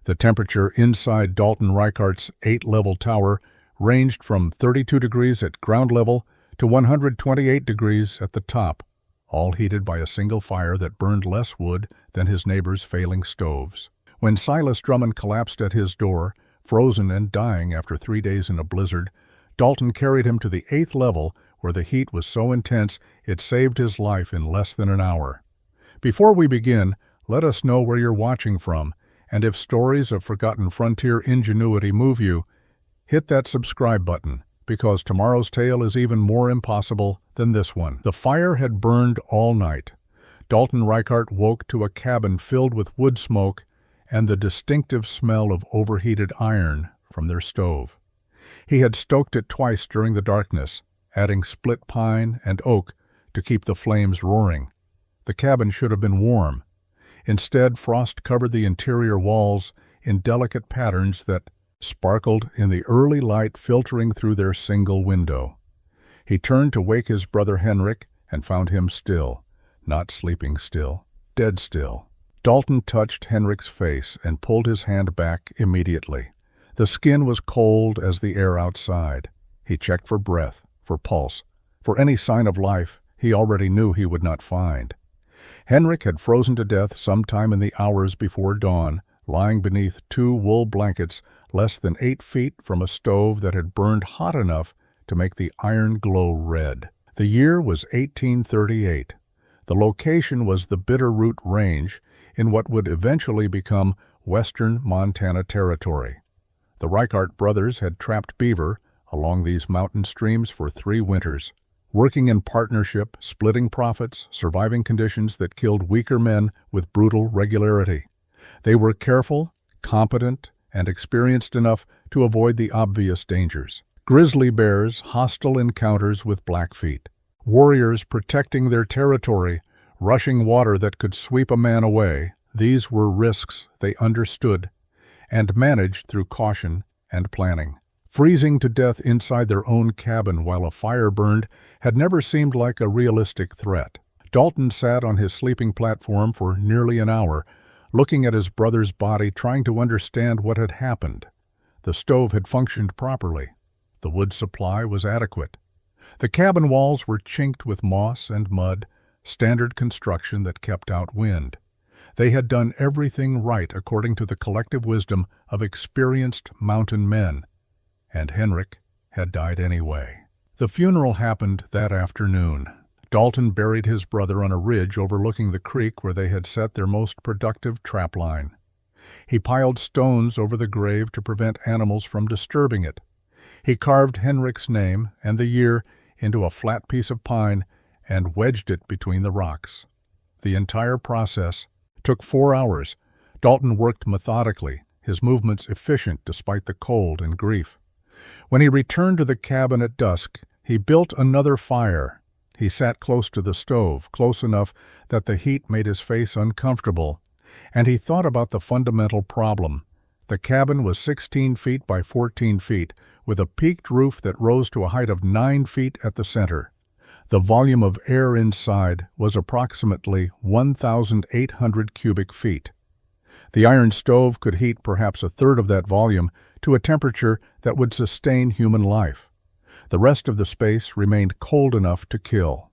The temperature inside Dalton Reichart's 8-level tower ranged from 32 degrees at ground level to 128 degrees at the top, all heated by a single fire that burned less wood than his neighbors' failing stoves. When Silas Drummond collapsed at his door, frozen and dying after 3 days in a blizzard, Dalton carried him to the 8th level where the heat was so intense it saved his life in less than an hour. Before we begin, let us know where you're watching from, and if stories of forgotten frontier ingenuity move you, hit that subscribe button, because tomorrow's tale is even more impossible than this one. The fire had burned all night. Dalton Reichart woke to a cabin filled with wood smoke and the distinctive smell of overheated iron from their stove. He had stoked it twice during the darkness, adding split pine and oak to keep the flames roaring. The cabin should have been warm. Instead, frost covered the interior walls in delicate patterns that sparkled in the early light filtering through their single window. He turned to wake his brother Henrik and found him still, not sleeping still, dead still. Dalton touched Henrik's face and pulled his hand back immediately. The skin was cold as the air outside. He checked for breath, for pulse, for any sign of life he already knew he would not find. Henrik had frozen to death sometime in the hours before dawn, lying beneath 2 wool blankets less than 8 feet from a stove that had burned hot enough to make the iron glow red. The year was 1838. The location was the Bitterroot Range in what would eventually become western Montana Territory. The Reichart brothers had trapped beaver along these mountain streams for 3 winters, working in partnership, splitting profits, surviving conditions that killed weaker men with brutal regularity. They were careful, competent, and experienced enough to avoid the obvious dangers. Grizzly bears, hostile encounters with Blackfeet, warriors protecting their territory, rushing water that could sweep a man away. These were risks they understood and managed through caution and planning. Freezing to death inside their own cabin while a fire burned had never seemed like a realistic threat. Dalton sat on his sleeping platform for nearly an hour, looking at his brother's body, trying to understand what had happened. The stove had functioned properly. The wood supply was adequate. The cabin walls were chinked with moss and mud, standard construction that kept out wind. They had done everything right according to the collective wisdom of experienced mountain men. And Henrik had died anyway. The funeral happened that afternoon. Dalton buried his brother on a ridge overlooking the creek where they had set their most productive trap line. He piled stones over the grave to prevent animals from disturbing it. He carved Henrik's name and the year into a flat piece of pine and wedged it between the rocks. The entire process took 4 hours. Dalton worked methodically, his movements efficient despite the cold and grief. When he returned to the cabin at dusk, he built another fire. He sat close to the stove, close enough that the heat made his face uncomfortable, and he thought about the fundamental problem. The cabin was 16 feet by 14 feet, with a peaked roof that rose to a height of 9 feet at the center. The volume of air inside was approximately 1,800 cubic feet. The iron stove could heat perhaps a third of that volume to a temperature that would sustain human life. The rest of the space remained cold enough to kill.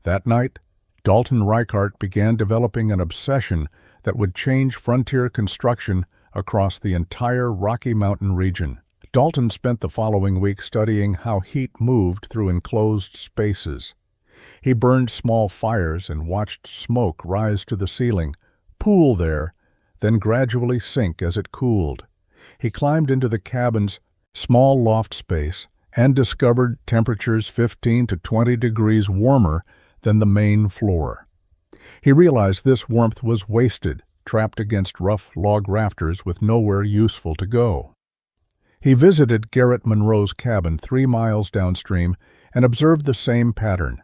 That night, Dalton Reichart began developing an obsession that would change frontier construction across the entire Rocky Mountain region. Dalton spent the following week studying how heat moved through enclosed spaces. He burned small fires and watched smoke rise to the ceiling, pool there, then gradually sink as it cooled. He climbed into the cabin's small loft space and discovered temperatures 15 to 20 degrees warmer than the main floor. He realized this warmth was wasted, trapped against rough log rafters with nowhere useful to go. He visited Garrett Monroe's cabin 3 miles downstream and observed the same pattern.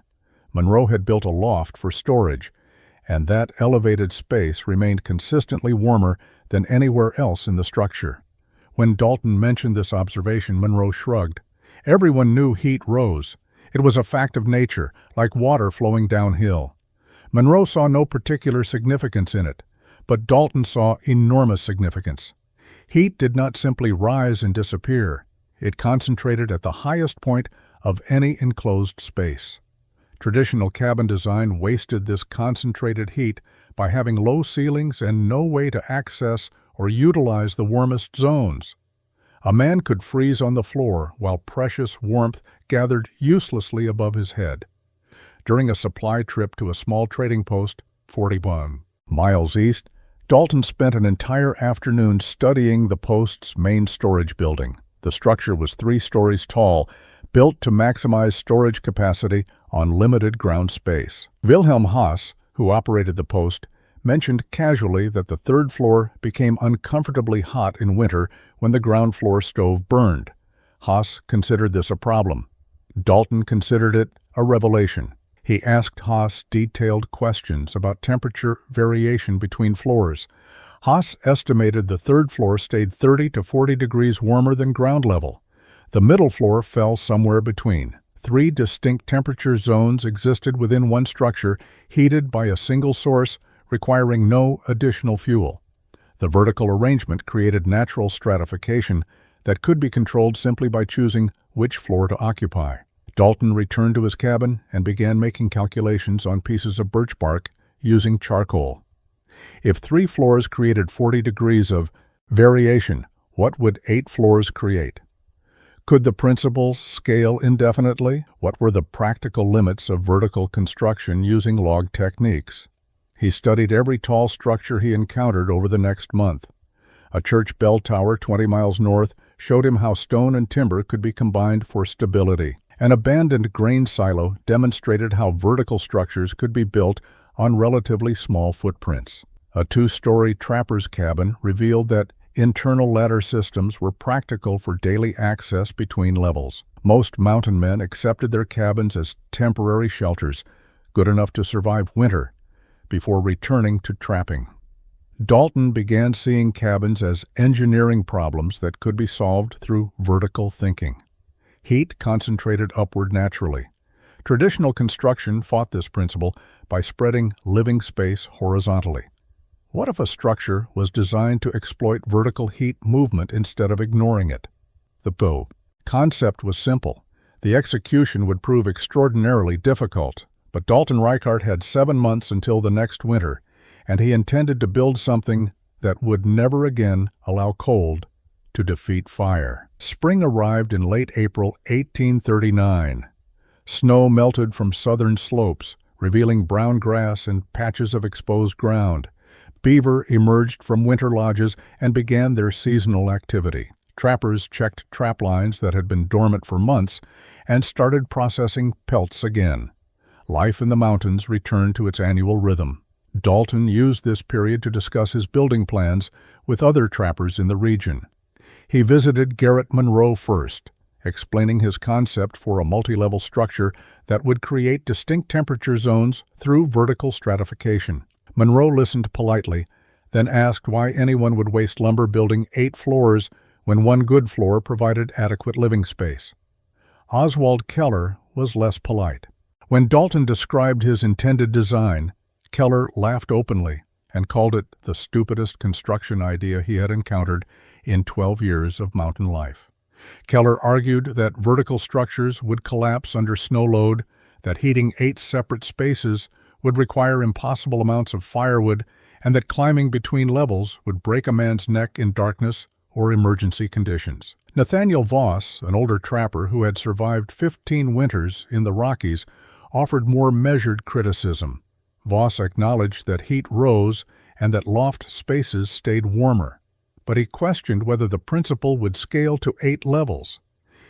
Monroe had built a loft for storage, and that elevated space remained consistently warmer than anywhere else in the structure. When Dalton mentioned this observation, Monroe shrugged. Everyone knew heat rose. It was a fact of nature, like water flowing downhill. Monroe saw no particular significance in it, but Dalton saw enormous significance. Heat did not simply rise and disappear. It concentrated at the highest point of any enclosed space. Traditional cabin design wasted this concentrated heat by having low ceilings and no way to access or utilize the warmest zones. A man could freeze on the floor while precious warmth gathered uselessly above his head. During a supply trip to a small trading post, 41 miles east, Dalton spent an entire afternoon studying the post's main storage building. The structure was 3 stories tall, built to maximize storage capacity on limited ground space. Wilhelm Haas, who operated the post, mentioned casually that the 3rd floor became uncomfortably hot in winter when the ground floor stove burned. Haas considered this a problem. Dalton considered it a revelation. He asked Haas detailed questions about temperature variation between floors. Haas estimated the 3rd floor stayed 30 to 40 degrees warmer than ground level. The middle floor fell somewhere between. 3 distinct temperature zones existed within one structure, heated by a single source, requiring no additional fuel. The vertical arrangement created natural stratification that could be controlled simply by choosing which floor to occupy. Dalton returned to his cabin and began making calculations on pieces of birch bark using charcoal. If 3 floors created 40 degrees of variation, what would 8 floors create? Could the principle scale indefinitely? What were the practical limits of vertical construction using log techniques? He studied every tall structure he encountered over the next month. A church bell tower 20 miles north showed him how stone and timber could be combined for stability. An abandoned grain silo demonstrated how vertical structures could be built on relatively small footprints. A 2-story trapper's cabin revealed that internal ladder systems were practical for daily access between levels. Most mountain men accepted their cabins as temporary shelters, good enough to survive winter, before returning to trapping. Dalton began seeing cabins as engineering problems that could be solved through vertical thinking. Heat concentrated upward naturally. Traditional construction fought this principle by spreading living space horizontally. What if a structure was designed to exploit vertical heat movement instead of ignoring it? The concept was simple. The execution would prove extraordinarily difficult, but Dalton Reichart had 7 months until the next winter, and he intended to build something that would never again allow cold to defeat fire. Spring arrived in late April 1839. Snow melted from southern slopes, revealing brown grass and patches of exposed ground. Beaver emerged from winter lodges and began their seasonal activity. Trappers checked trap lines that had been dormant for months and started processing pelts again. Life in the mountains returned to its annual rhythm. Dalton used this period to discuss his building plans with other trappers in the region. He visited Garrett Monroe first, explaining his concept for a multi-level structure that would create distinct temperature zones through vertical stratification. Monroe listened politely, then asked why anyone would waste lumber building 8 floors when one good floor provided adequate living space. Oswald Keller was less polite. When Dalton described his intended design, Keller laughed openly and called it the stupidest construction idea he had encountered in 12 years of mountain life. Keller argued that vertical structures would collapse under snow load, that heating 8 separate spaces would require impossible amounts of firewood, and that climbing between levels would break a man's neck in darkness or emergency conditions. Nathaniel Voss, an older trapper who had survived 15 winters in the Rockies, offered more measured criticism. Voss acknowledged that heat rose and that loft spaces stayed warmer, but he questioned whether the principle would scale to 8 levels.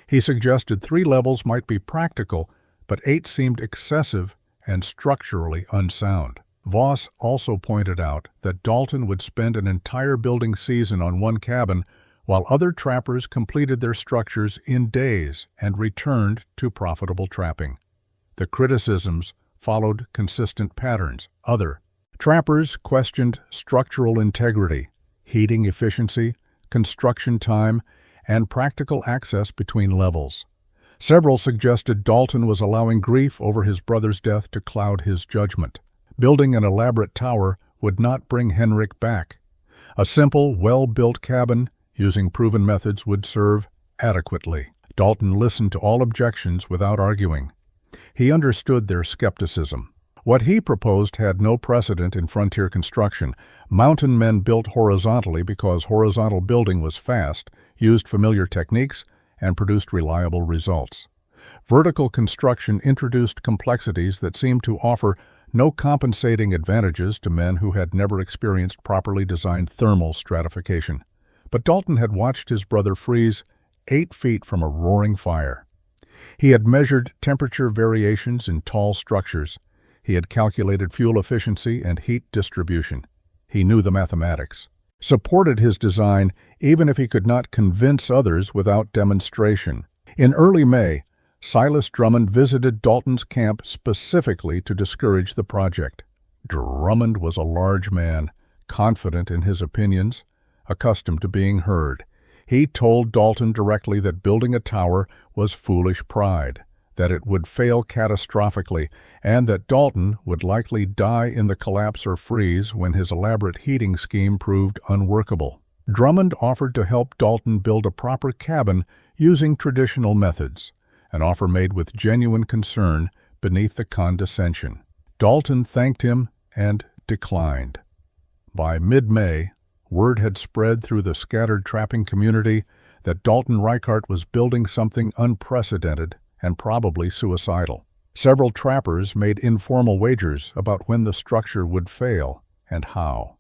He suggested 3 levels might be practical, but 8 seemed excessive and structurally unsound. Voss also pointed out that Dalton would spend an entire building season on one cabin while other trappers completed their structures in days and returned to profitable trapping. The criticisms followed consistent patterns. Other trappers questioned structural integrity, heating efficiency, construction time, and practical access between levels. Several suggested Dalton was allowing grief over his brother's death to cloud his judgment. Building an elaborate tower would not bring Henrik back. A simple, well-built cabin using proven methods would serve adequately. Dalton listened to all objections without arguing. He understood their skepticism. What he proposed had no precedent in frontier construction. Mountain men built horizontally because horizontal building was fast, used familiar techniques, and produced reliable results. Vertical construction introduced complexities that seemed to offer no compensating advantages to men who had never experienced properly designed thermal stratification. But Dalton had watched his brother freeze 8 feet from a roaring fire. He had measured temperature variations in tall structures. He had calculated fuel efficiency and heat distribution. He knew the mathematics. Supported his design even if he could not convince others without demonstration. In early May, Silas Drummond visited Dalton's camp specifically to discourage the project. Drummond was a large man, confident in his opinions, accustomed to being heard. He told Dalton directly that building a tower was foolish pride, that it would fail catastrophically, and that Dalton would likely die in the collapse or freeze when his elaborate heating scheme proved unworkable. Drummond offered to help Dalton build a proper cabin using traditional methods, an offer made with genuine concern beneath the condescension. Dalton thanked him and declined. By mid-May, word had spread through the scattered trapping community that Dalton Reichart was building something unprecedented and probably suicidal. Several trappers made informal wagers about when the structure would fail and how.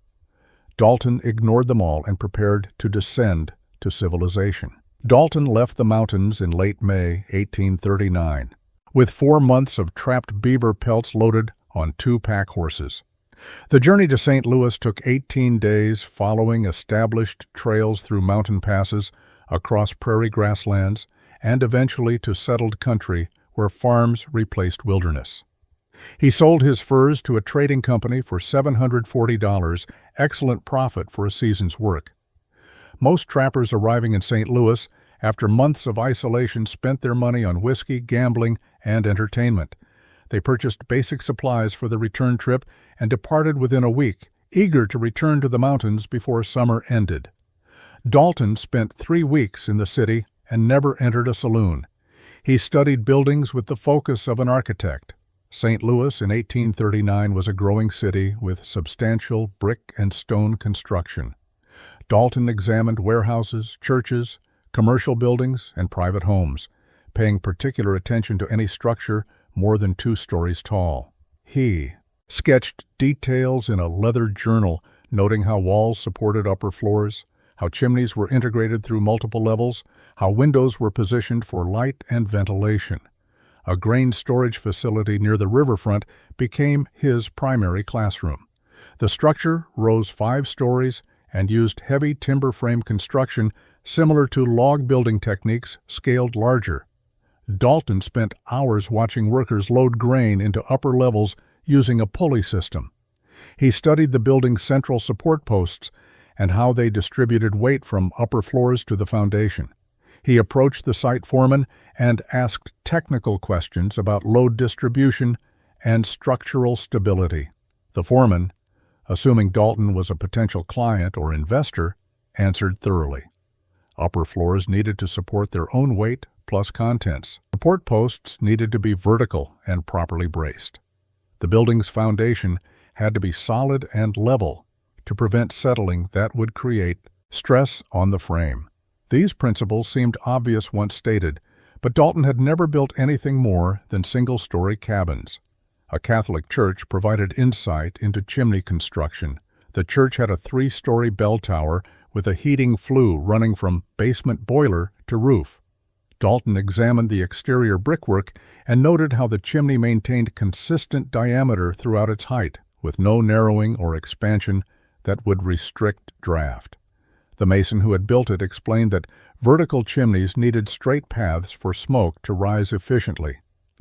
Dalton ignored them all and prepared to descend to civilization. Dalton left the mountains in late May 1839, with 4 months of trapped beaver pelts loaded on 2 pack horses. The journey to St. Louis took 18 days, following established trails through mountain passes, across prairie grasslands, and eventually to settled country where farms replaced wilderness. He sold his furs to a trading company for $740, excellent profit for a season's work. Most trappers arriving in St. Louis after months of isolation spent their money on whiskey, gambling, and entertainment. They purchased basic supplies for the return trip and departed within a week, eager to return to the mountains before summer ended. Dalton spent 3 weeks in the city and never entered a saloon. He studied buildings with the focus of an architect. St. Louis in 1839 was a growing city with substantial brick and stone construction. Dalton examined warehouses, churches, commercial buildings, and private homes, paying particular attention to any structure more than 2 stories tall. He sketched details in a leather journal, noting how walls supported upper floors, how chimneys were integrated through multiple levels, how windows were positioned for light and ventilation. A grain storage facility near the riverfront became his primary classroom. The structure rose 5 stories and used heavy timber frame construction similar to log building techniques scaled larger. Dalton spent hours watching workers load grain into upper levels using a pulley system. He studied the building's central support posts and how they distributed weight from upper floors to the foundation. He approached the site foreman and asked technical questions about load distribution and structural stability. The foreman, assuming Dalton was a potential client or investor, answered thoroughly. Upper floors needed to support their own weight plus contents. Support posts needed to be vertical and properly braced. The building's foundation had to be solid and level to prevent settling that would create stress on the frame. These principles seemed obvious once stated, but Dalton had never built anything more than single-story cabins. A Catholic church provided insight into chimney construction. The church had a 3-story bell tower with a heating flue running from basement boiler to roof. Dalton examined the exterior brickwork and noted how the chimney maintained consistent diameter throughout its height, with no narrowing or expansion that would restrict draft. The mason who had built it explained that vertical chimneys needed straight paths for smoke to rise efficiently.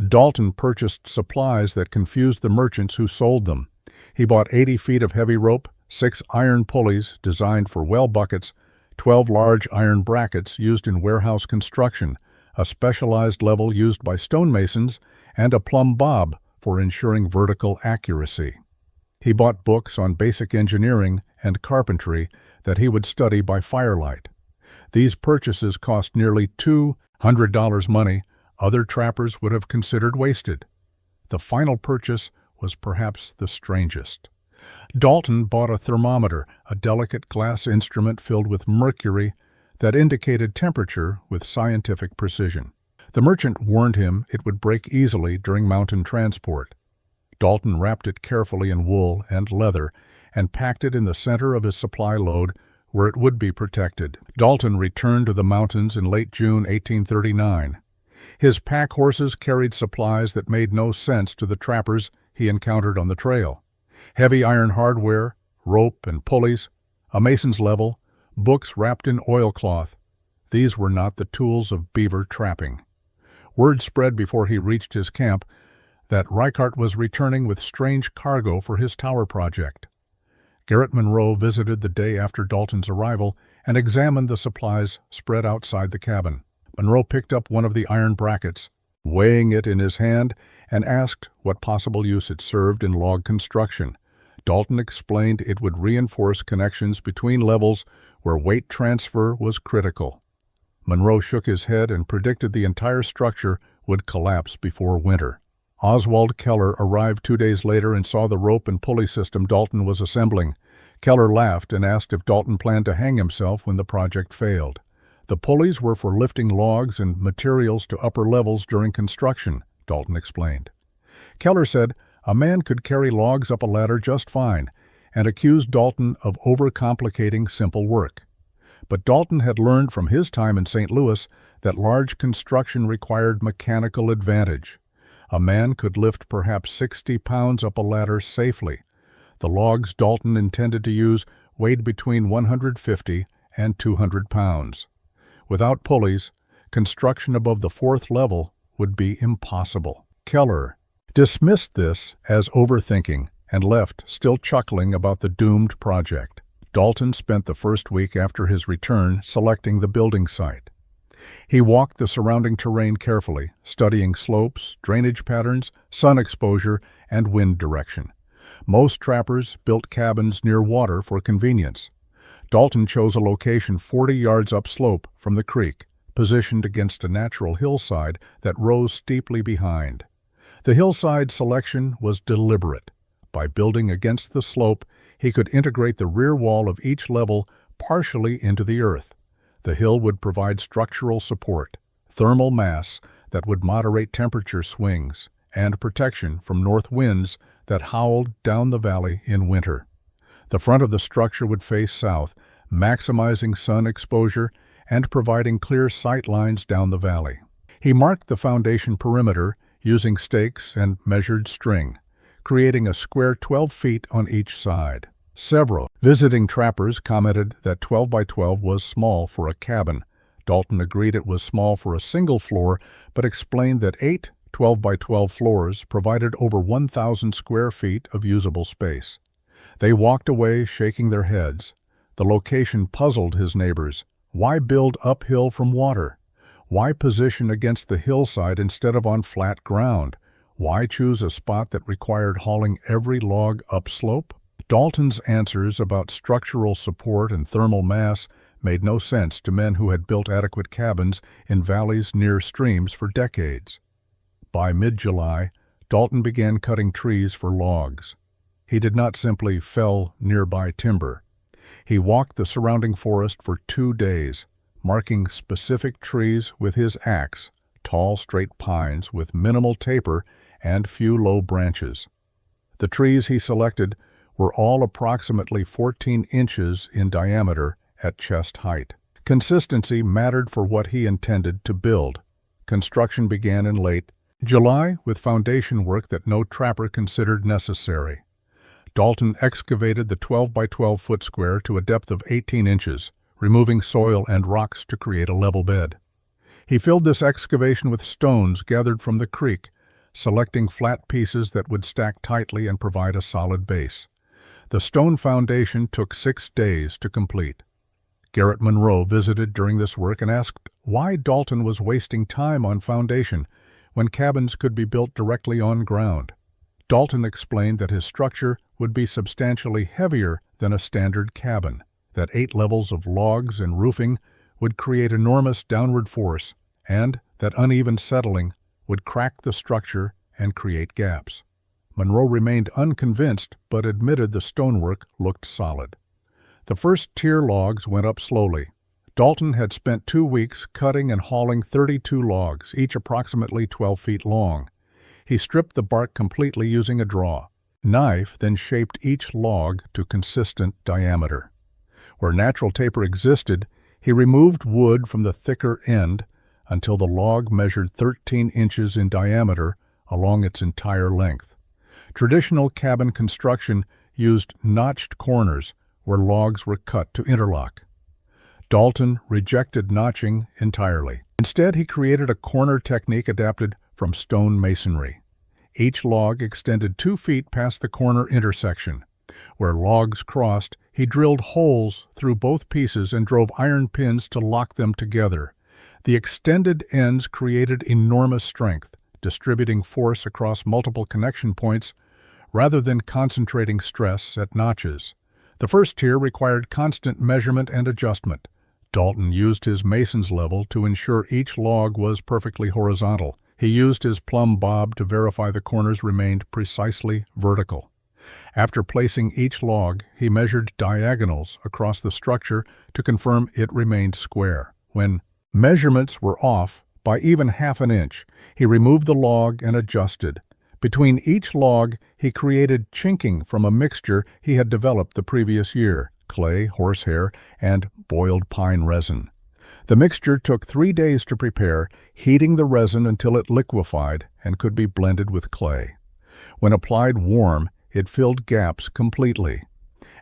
Dalton purchased supplies that confused the merchants who sold them. He bought 80 feet of heavy rope, 6 iron pulleys designed for well buckets, 12 large iron brackets used in warehouse construction, a specialized level used by stonemasons, and a plumb bob for ensuring vertical accuracy. He bought books on basic engineering and carpentry that he would study by firelight. These purchases cost nearly $200 money other trappers would have considered wasted. The final purchase was perhaps the strangest. Dalton bought a thermometer, a delicate glass instrument filled with mercury that indicated temperature with scientific precision. The merchant warned him it would break easily during mountain transport. Dalton wrapped it carefully in wool and leather and packed it in the center of his supply load where it would be protected. Dalton returned to the mountains in late June 1839. His pack horses carried supplies that made no sense to the trappers he encountered on the trail. Heavy iron hardware, rope and pulleys, a mason's level, books wrapped in oilcloth. These were not the tools of beaver trapping. Word spread before he reached his camp that Reichart was returning with strange cargo for his tower project. Garrett Monroe visited the day after Dalton's arrival and examined the supplies spread outside the cabin. Monroe picked up one of the iron brackets, weighing it in his hand, and asked what possible use it served in log construction. Dalton explained it would reinforce connections between levels where weight transfer was critical. Monroe shook his head and predicted the entire structure would collapse before winter. Oswald Keller arrived 2 days later and saw the rope and pulley system Dalton was assembling. Keller laughed and asked if Dalton planned to hang himself when the project failed. The pulleys were for lifting logs and materials to upper levels during construction, Dalton explained. Keller said a man could carry logs up a ladder just fine, and accused Dalton of overcomplicating simple work. But Dalton had learned from his time in St. Louis that large construction required mechanical advantage. A man could lift perhaps 60 pounds up a ladder safely. The logs Dalton intended to use weighed between 150 and 200 pounds. Without pulleys, construction above the 4th level would be impossible. Keller dismissed this as overthinking and left, still chuckling about the doomed project. Dalton spent the first week after his return selecting the building site. He walked the surrounding terrain carefully, studying slopes, drainage patterns, sun exposure, and wind direction. Most trappers built cabins near water for convenience. Dalton chose a location 40 yards upslope from the creek, positioned against a natural hillside that rose steeply behind. The hillside selection was deliberate. By building against the slope, he could integrate the rear wall of each level partially into the earth. The hill would provide structural support, thermal mass that would moderate temperature swings, and protection from north winds that howled down the valley in winter. The front of the structure would face south, maximizing sun exposure and providing clear sight lines down the valley. He marked the foundation perimeter using stakes and measured string, creating a square 12 feet on each side. Several visiting trappers commented that 12 by 12 was small for a cabin. Dalton agreed it was small for a single floor, but explained that 8 12 by 12 floors provided over 1,000 square feet of usable space. They walked away shaking their heads. The location puzzled his neighbors. Why build uphill from water? Why position against the hillside instead of on flat ground? Why choose a spot that required hauling every log upslope? Dalton's answers about structural support and thermal mass made no sense to men who had built adequate cabins in valleys near streams for decades. By mid-July, Dalton began cutting trees for logs. He did not simply fell nearby timber. He walked the surrounding forest for 2 days, marking specific trees with his axe, tall, straight pines with minimal taper and few low branches. The trees he selected were all approximately 14 inches in diameter at chest height. Consistency mattered for what he intended to build. Construction began in late July with foundation work that no trapper considered necessary. Dalton excavated the 12 by 12 foot square to a depth of 18 inches, removing soil and rocks to create a level bed. He filled this excavation with stones gathered from the creek, selecting flat pieces that would stack tightly and provide a solid base. The stone foundation took 6 days to complete. Garrett Monroe visited during this work and asked why Dalton was wasting time on foundation when cabins could be built directly on ground. Dalton explained that his structure would be substantially heavier than a standard cabin, that 8 levels of logs and roofing would create enormous downward force, and that uneven settling would crack the structure and create gaps. Monroe remained unconvinced but admitted the stonework looked solid. The first tier logs went up slowly. Dalton had spent 2 weeks cutting and hauling 32 logs, each approximately 12 feet long. He stripped the bark completely using a draw. Knife then shaped each log to consistent diameter. Where natural taper existed, he removed wood from the thicker end until the log measured 13 inches in diameter along its entire length. Traditional cabin construction used notched corners where logs were cut to interlock. Dalton rejected notching entirely. Instead, he created a corner technique adapted from stone masonry. Each log extended 2 feet past the corner intersection. Where logs crossed, he drilled holes through both pieces and drove iron pins to lock them together. The extended ends created enormous strength, distributing force across multiple connection points rather than concentrating stress at notches. The first tier required constant measurement and adjustment. Dalton used his mason's level to ensure each log was perfectly horizontal. He used his plumb bob to verify the corners remained precisely vertical. After placing each log, he measured diagonals across the structure to confirm it remained square. When measurements were off by even half an inch, he removed the log and adjusted. Between each log, he created chinking from a mixture he had developed the previous year: clay, horsehair, and boiled pine resin. The mixture took 3 days to prepare, heating the resin until it liquefied and could be blended with clay. When applied warm, it filled gaps completely.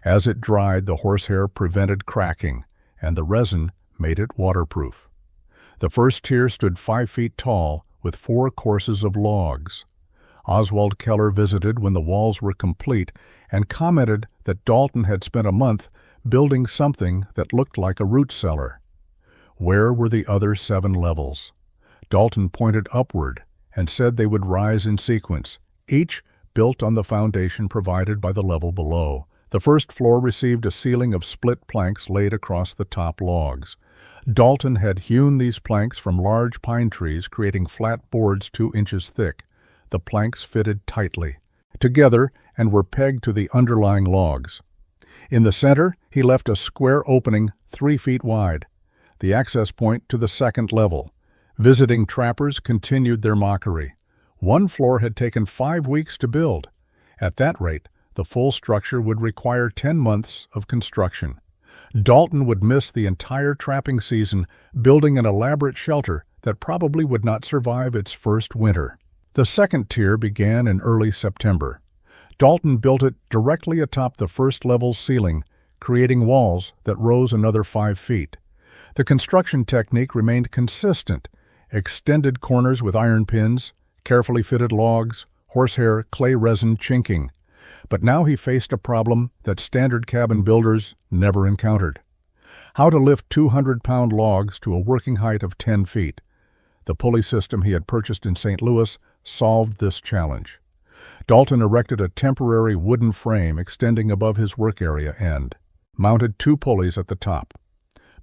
As it dried, the horsehair prevented cracking, and the resin made it waterproof. The first tier stood 5 feet tall with 4 courses of logs. Oswald Keller visited when the walls were complete and commented that Dalton had spent a month building something that looked like a root cellar. Where were the other 7 levels? Dalton pointed upward and said they would rise in sequence, each built on the foundation provided by the level below. The first floor received a ceiling of split planks laid across the top logs. Dalton had hewn these planks from large pine trees, creating flat boards 2 inches thick. The planks fitted tightly together and were pegged to the underlying logs. In the center, he left a square opening 3 feet wide, the access point to the second level. Visiting trappers continued their mockery. One floor had taken 5 weeks to build. At that rate, the full structure would require 10 months of construction. Dalton would miss the entire trapping season building an elaborate shelter that probably would not survive its first winter. The second tier began in early September. Dalton built it directly atop the first level's ceiling, creating walls that rose another 5 feet. The construction technique remained consistent: extended corners with iron pins, carefully fitted logs, horsehair, clay resin chinking. But now he faced a problem that standard cabin builders never encountered: how to lift 200-pound logs to a working height of 10 feet. The pulley system he had purchased in St. Louis solved this challenge. Dalton erected a temporary wooden frame extending above his work area and mounted 2 pulleys at the top.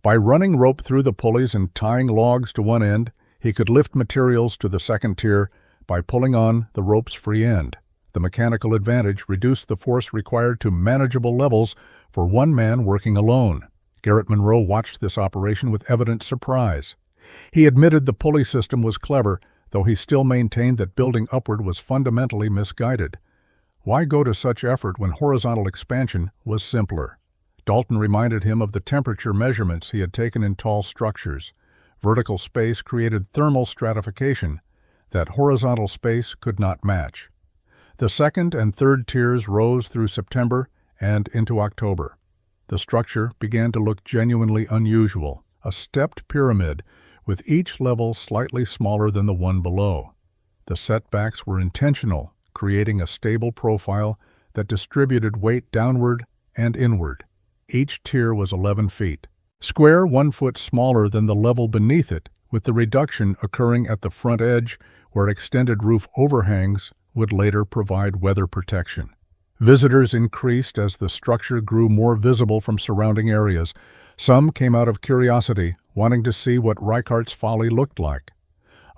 By running rope through the pulleys and tying logs to one end, he could lift materials to the second tier by pulling on the rope's free end. The mechanical advantage reduced the force required to manageable levels for one man working alone. Garrett Monroe watched this operation with evident surprise. He admitted the pulley system was clever, though he still maintained that building upward was fundamentally misguided. Why go to such effort when horizontal expansion was simpler? Dalton reminded him of the temperature measurements he had taken in tall structures. Vertical space created thermal stratification that horizontal space could not match. The second and third tiers rose through September and into October. The structure began to look genuinely unusual, a stepped pyramid with each level slightly smaller than the one below. The setbacks were intentional, creating a stable profile that distributed weight downward and inward. Each tier was 11 feet, square, 1 foot smaller than the level beneath it, with the reduction occurring at the front edge where extended roof overhangs would later provide weather protection. Visitors increased as the structure grew more visible from surrounding areas. Some came out of curiosity, wanting to see what Reichart's Folly looked like.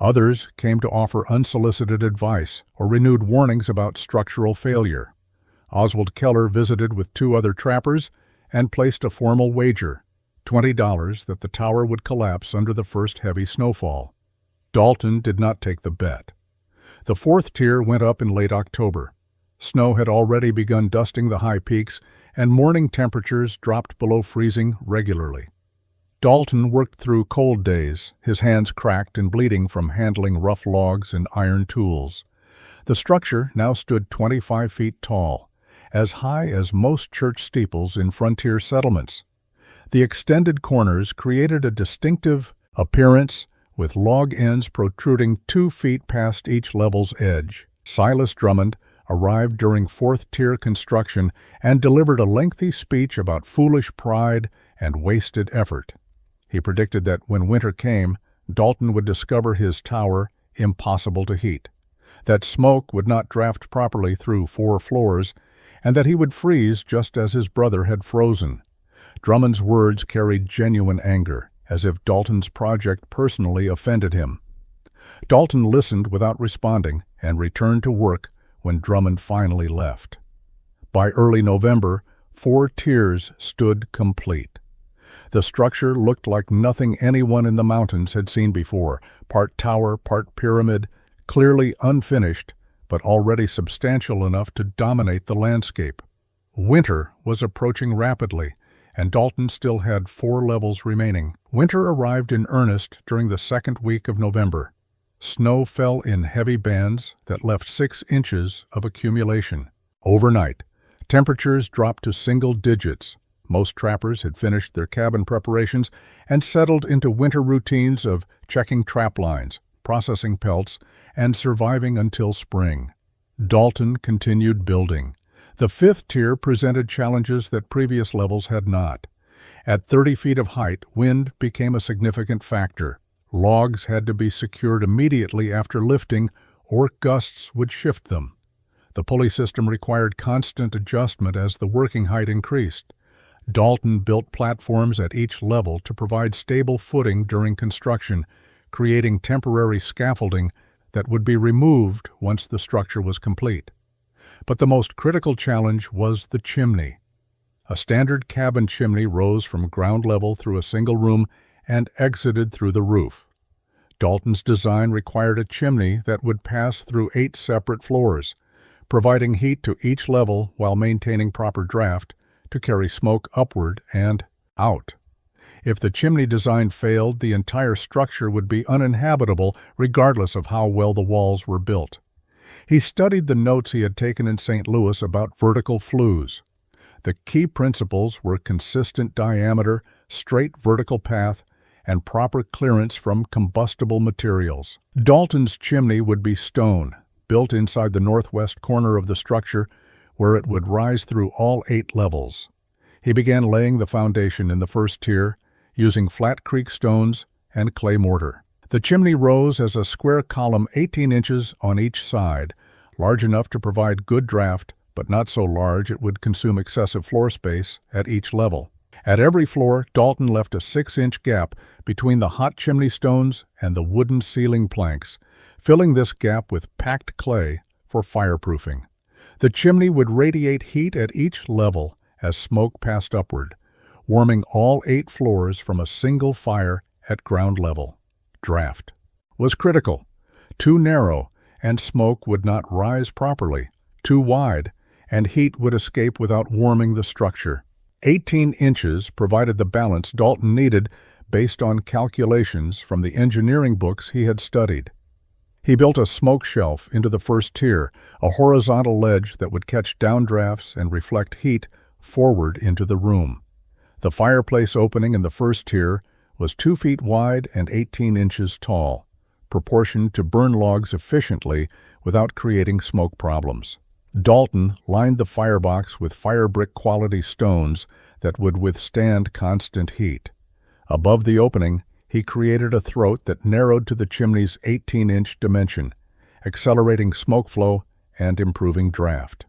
Others came to offer unsolicited advice or renewed warnings about structural failure. Oswald Keller visited with 2 other trappers and placed a formal wager, $20, that the tower would collapse under the first heavy snowfall. Dalton did not take the bet. The 4th tier went up in late October. Snow had already begun dusting the high peaks, and morning temperatures dropped below freezing regularly. Dalton worked through cold days, his hands cracked and bleeding from handling rough logs and iron tools. The structure now stood 25 feet tall, as high as most church steeples in frontier settlements. The extended corners created a distinctive appearance, with log ends protruding 2 feet past each level's edge. Silas Drummond arrived during 4th tier construction and delivered a lengthy speech about foolish pride and wasted effort. He predicted that when winter came, Dalton would discover his tower impossible to heat, that smoke would not draft properly through 4 floors, and that he would freeze just as his brother had frozen. Drummond's words carried genuine anger, as if Dalton's project personally offended him. Dalton listened without responding and returned to work when Drummond finally left. By early November, 4 tiers stood complete. The structure looked like nothing anyone in the mountains had seen before, part tower, part pyramid, clearly unfinished, but already substantial enough to dominate the landscape. Winter was approaching rapidly, and Dalton still had 4 levels remaining. Winter arrived in earnest during the 2nd week of November. Snow fell in heavy bands that left 6 inches of accumulation. Overnight, temperatures dropped to single digits. Most trappers had finished their cabin preparations and settled into winter routines of checking trap lines, processing pelts, and surviving until spring. Dalton continued building. The 5th tier presented challenges that previous levels had not. At 30 feet of height, wind became a significant factor. Logs had to be secured immediately after lifting, or gusts would shift them. The pulley system required constant adjustment as the working height increased. Dalton built platforms at each level to provide stable footing during construction, creating temporary scaffolding that would be removed once the structure was complete. But the most critical challenge was the chimney. A standard cabin chimney rose from ground level through a single room and exited through the roof. Dalton's design required a chimney that would pass through 8 separate floors, providing heat to each level while maintaining proper draft to carry smoke upward and out. If the chimney design failed, the entire structure would be uninhabitable regardless of how well the walls were built. He studied the notes he had taken in St. Louis about vertical flues. The key principles were consistent diameter, straight vertical path, and proper clearance from combustible materials. Dalton's chimney would be stone, built inside the northwest corner of the structure, where it would rise through all 8 levels. He began laying the foundation in the 1st tier, using flat creek stones and clay mortar. The chimney rose as a square column 18 inches on each side, large enough to provide good draft, but not so large it would consume excessive floor space at each level. At every floor, Dalton left a 6-inch gap between the hot chimney stones and the wooden ceiling planks, filling this gap with packed clay for fireproofing. The chimney would radiate heat at each level as smoke passed upward, warming all 8 floors from a single fire at ground level. Draft was critical. Too narrow, and smoke would not rise properly. Too wide, and heat would escape without warming the structure. 18 inches provided the balance Dalton needed based on calculations from the engineering books he had studied. He built a smoke shelf into the 1st tier, a horizontal ledge that would catch downdrafts and reflect heat forward into the room. The fireplace opening in the 1st tier was 2 feet wide and 18 inches tall, proportioned to burn logs efficiently without creating smoke problems. Dalton lined the firebox with fire brick quality stones that would withstand constant heat. Above the opening, he created a throat that narrowed to the chimney's 18-inch dimension, accelerating smoke flow and improving draft.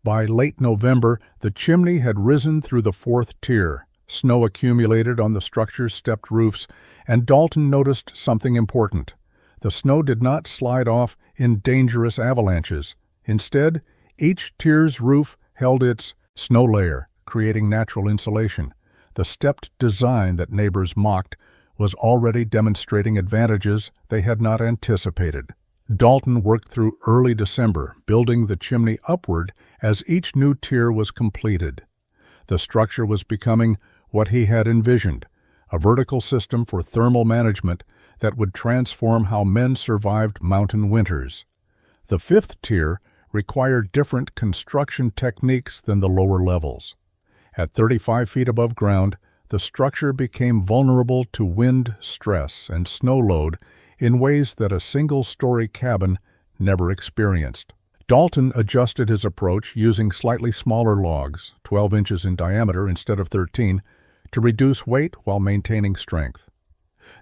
By late November, the chimney had risen through the 4th tier, Snow accumulated on the structure's stepped roofs, and Dalton noticed something important. The snow did not slide off in dangerous avalanches. Instead, each tier's roof held its snow layer, creating natural insulation. The stepped design that neighbors mocked was already demonstrating advantages they had not anticipated. Dalton worked through early December, building the chimney upward as each new tier was completed. The structure was becoming what he had envisioned, a vertical system for thermal management that would transform how men survived mountain winters. The fifth tier required different construction techniques than the lower levels. At 35 feet above ground, the structure became vulnerable to wind stress and snow load in ways that a single-story cabin never experienced. Dalton adjusted his approach using slightly smaller logs, 12 inches in diameter instead of 13, to reduce weight while maintaining strength.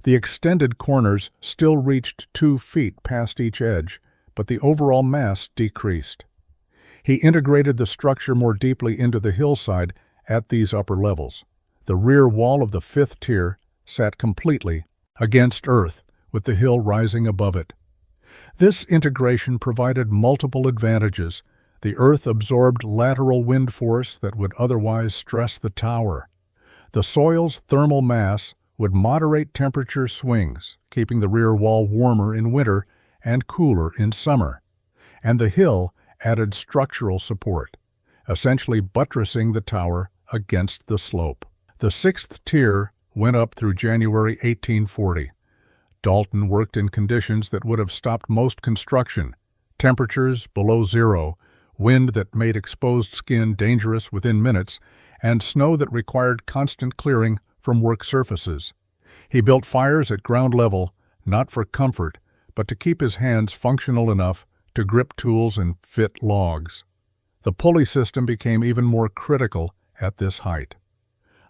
The extended corners still reached 2 feet past each edge, but the overall mass decreased. He integrated the structure more deeply into the hillside at these upper levels. The rear wall of the fifth tier sat completely against earth, with the hill rising above it. This integration provided multiple advantages. The earth absorbed lateral wind force that would otherwise stress the tower. The soil's thermal mass would moderate temperature swings, keeping the rear wall warmer in winter and cooler in summer. And the hill added structural support, essentially buttressing the tower against the slope. The sixth tier went up through January 1840. Dalton worked in conditions that would have stopped most construction: temperatures below zero, wind that made exposed skin dangerous within minutes, and snow that required constant clearing from work surfaces. He built fires at ground level, not for comfort, but to keep his hands functional enough to grip tools and fit logs. The pulley system became even more critical at this height.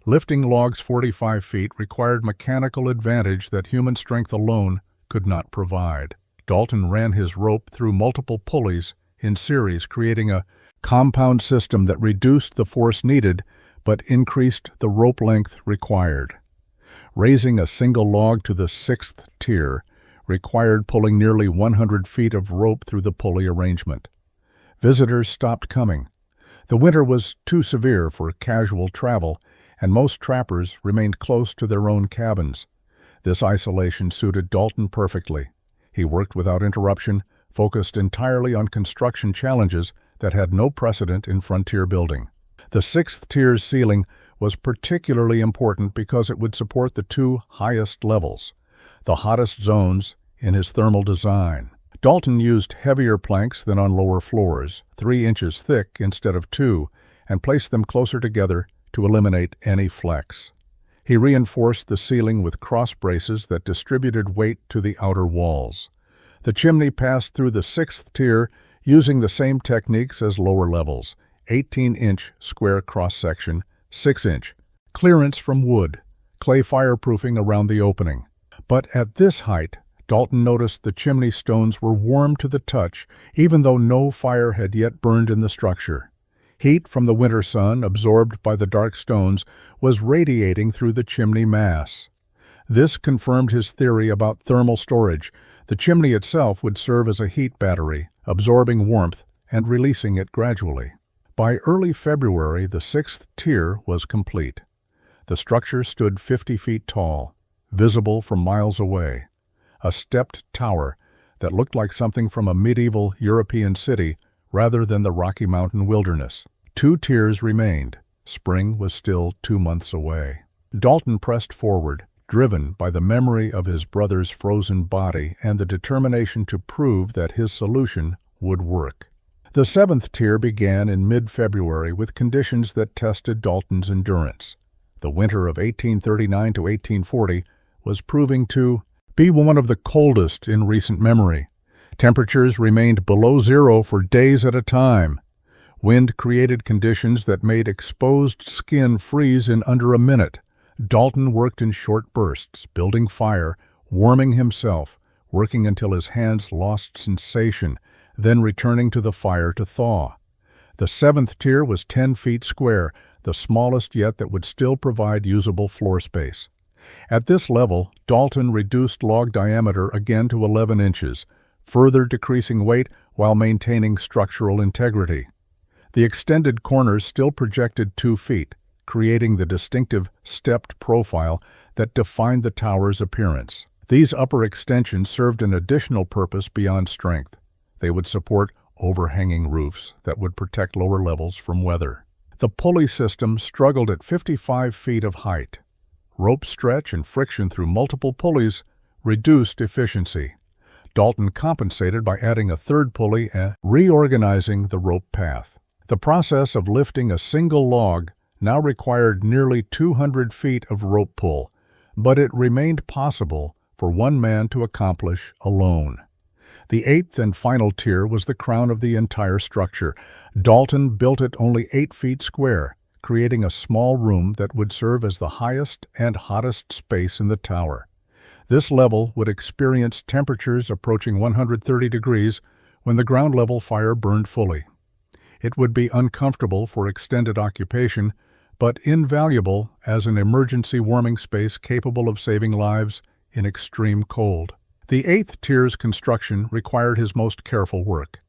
Lifting logs 45 feet required mechanical advantage that human strength alone could not provide. Dalton ran his rope through multiple pulleys in series, creating a compound system that reduced the force needed but increased the rope length required. Raising a single log to the sixth tier required pulling nearly 100 feet of rope through the pulley arrangement. Visitors stopped coming. The winter was too severe for casual travel, and most trappers remained close to their own cabins. This isolation suited Dalton perfectly. He worked without interruption, focused entirely on construction challenges that had no precedent in frontier building. The sixth tier's ceiling was particularly important because it would support the 2 highest levels, the hottest zones in his thermal design. Dalton used heavier planks than on lower floors, 3 inches thick instead of 2, and placed them closer together to eliminate any flex. He reinforced the ceiling with cross braces that distributed weight to the outer walls. The chimney passed through the sixth tier using the same techniques as lower levels: 18-inch square cross-section, 6-inch clearance from wood, clay fireproofing around the opening. But at this height, Dalton noticed the chimney stones were warm to the touch, even though no fire had yet burned in the structure. Heat from the winter sun, absorbed by the dark stones, was radiating through the chimney mass. This confirmed his theory about thermal storage. The chimney itself would serve as a heat battery, absorbing warmth and releasing it gradually. By early February, the sixth tier was complete. The structure stood 50 feet tall, visible from miles away. A stepped tower that looked like something from a medieval European city rather than the Rocky Mountain wilderness. 2 tiers remained. Spring was still 2 months away. Dalton pressed forward, driven by the memory of his brother's frozen body and the determination to prove that his solution would work. The 7th tier began in mid-February with conditions that tested Dalton's endurance. The winter of 1839 to 1840 was proving to be one of the coldest in recent memory. Temperatures remained below zero for days at a time. Wind created conditions that made exposed skin freeze in under a minute. Dalton worked in short bursts, building fire, warming himself, working until his hands lost sensation, then returning to the fire to thaw. The 7th tier was 10 feet square, the smallest yet that would still provide usable floor space. At this level, Dalton reduced log diameter again to 11 inches, further decreasing weight while maintaining structural integrity. The extended corners still projected 2 feet, creating the distinctive stepped profile that defined the tower's appearance. These upper extensions served an additional purpose beyond strength. They would support overhanging roofs that would protect lower levels from weather. The pulley system struggled at 55 feet of height. Rope stretch and friction through multiple pulleys reduced efficiency. Dalton compensated by adding a third pulley and reorganizing the rope path. The process of lifting a single log now required nearly 200 feet of rope pull, but it remained possible for one man to accomplish alone. The 8th and final tier was the crown of the entire structure. Dalton built it only 8 feet square, creating a small room that would serve as the highest and hottest space in the tower. This level would experience temperatures approaching 130 degrees when the ground-level fire burned fully. It would be uncomfortable for extended occupation, but invaluable as an emergency warming space capable of saving lives in extreme cold. The 8th tier's construction required his most careful work.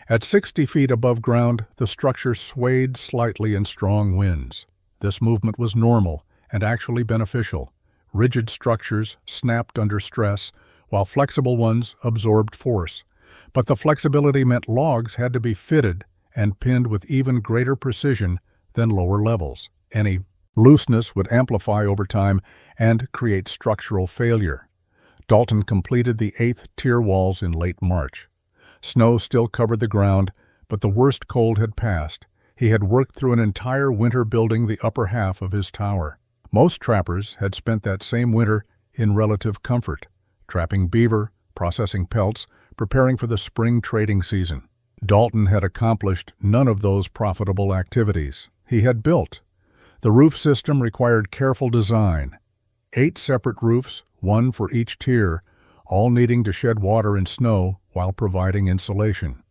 At 60 feet above ground, the structure swayed slightly in strong winds. This movement was normal and actually beneficial. Rigid structures snapped under stress, while flexible ones absorbed force. But the flexibility meant logs had to be fitted and pinned with even greater precision than lower levels. Any looseness would amplify over time and create structural failure. Dalton completed the 8th tier walls in late March. Snow still covered the ground, but the worst cold had passed. He had worked through an entire winter building the upper half of his tower. Most trappers had spent that same winter in relative comfort, trapping beaver, processing pelts, preparing for the spring trading season. Dalton had accomplished none of those profitable activities. He had built. The roof system required careful design. 8 separate roofs, 1 for each tier, all needing to shed water and snow while providing insulation.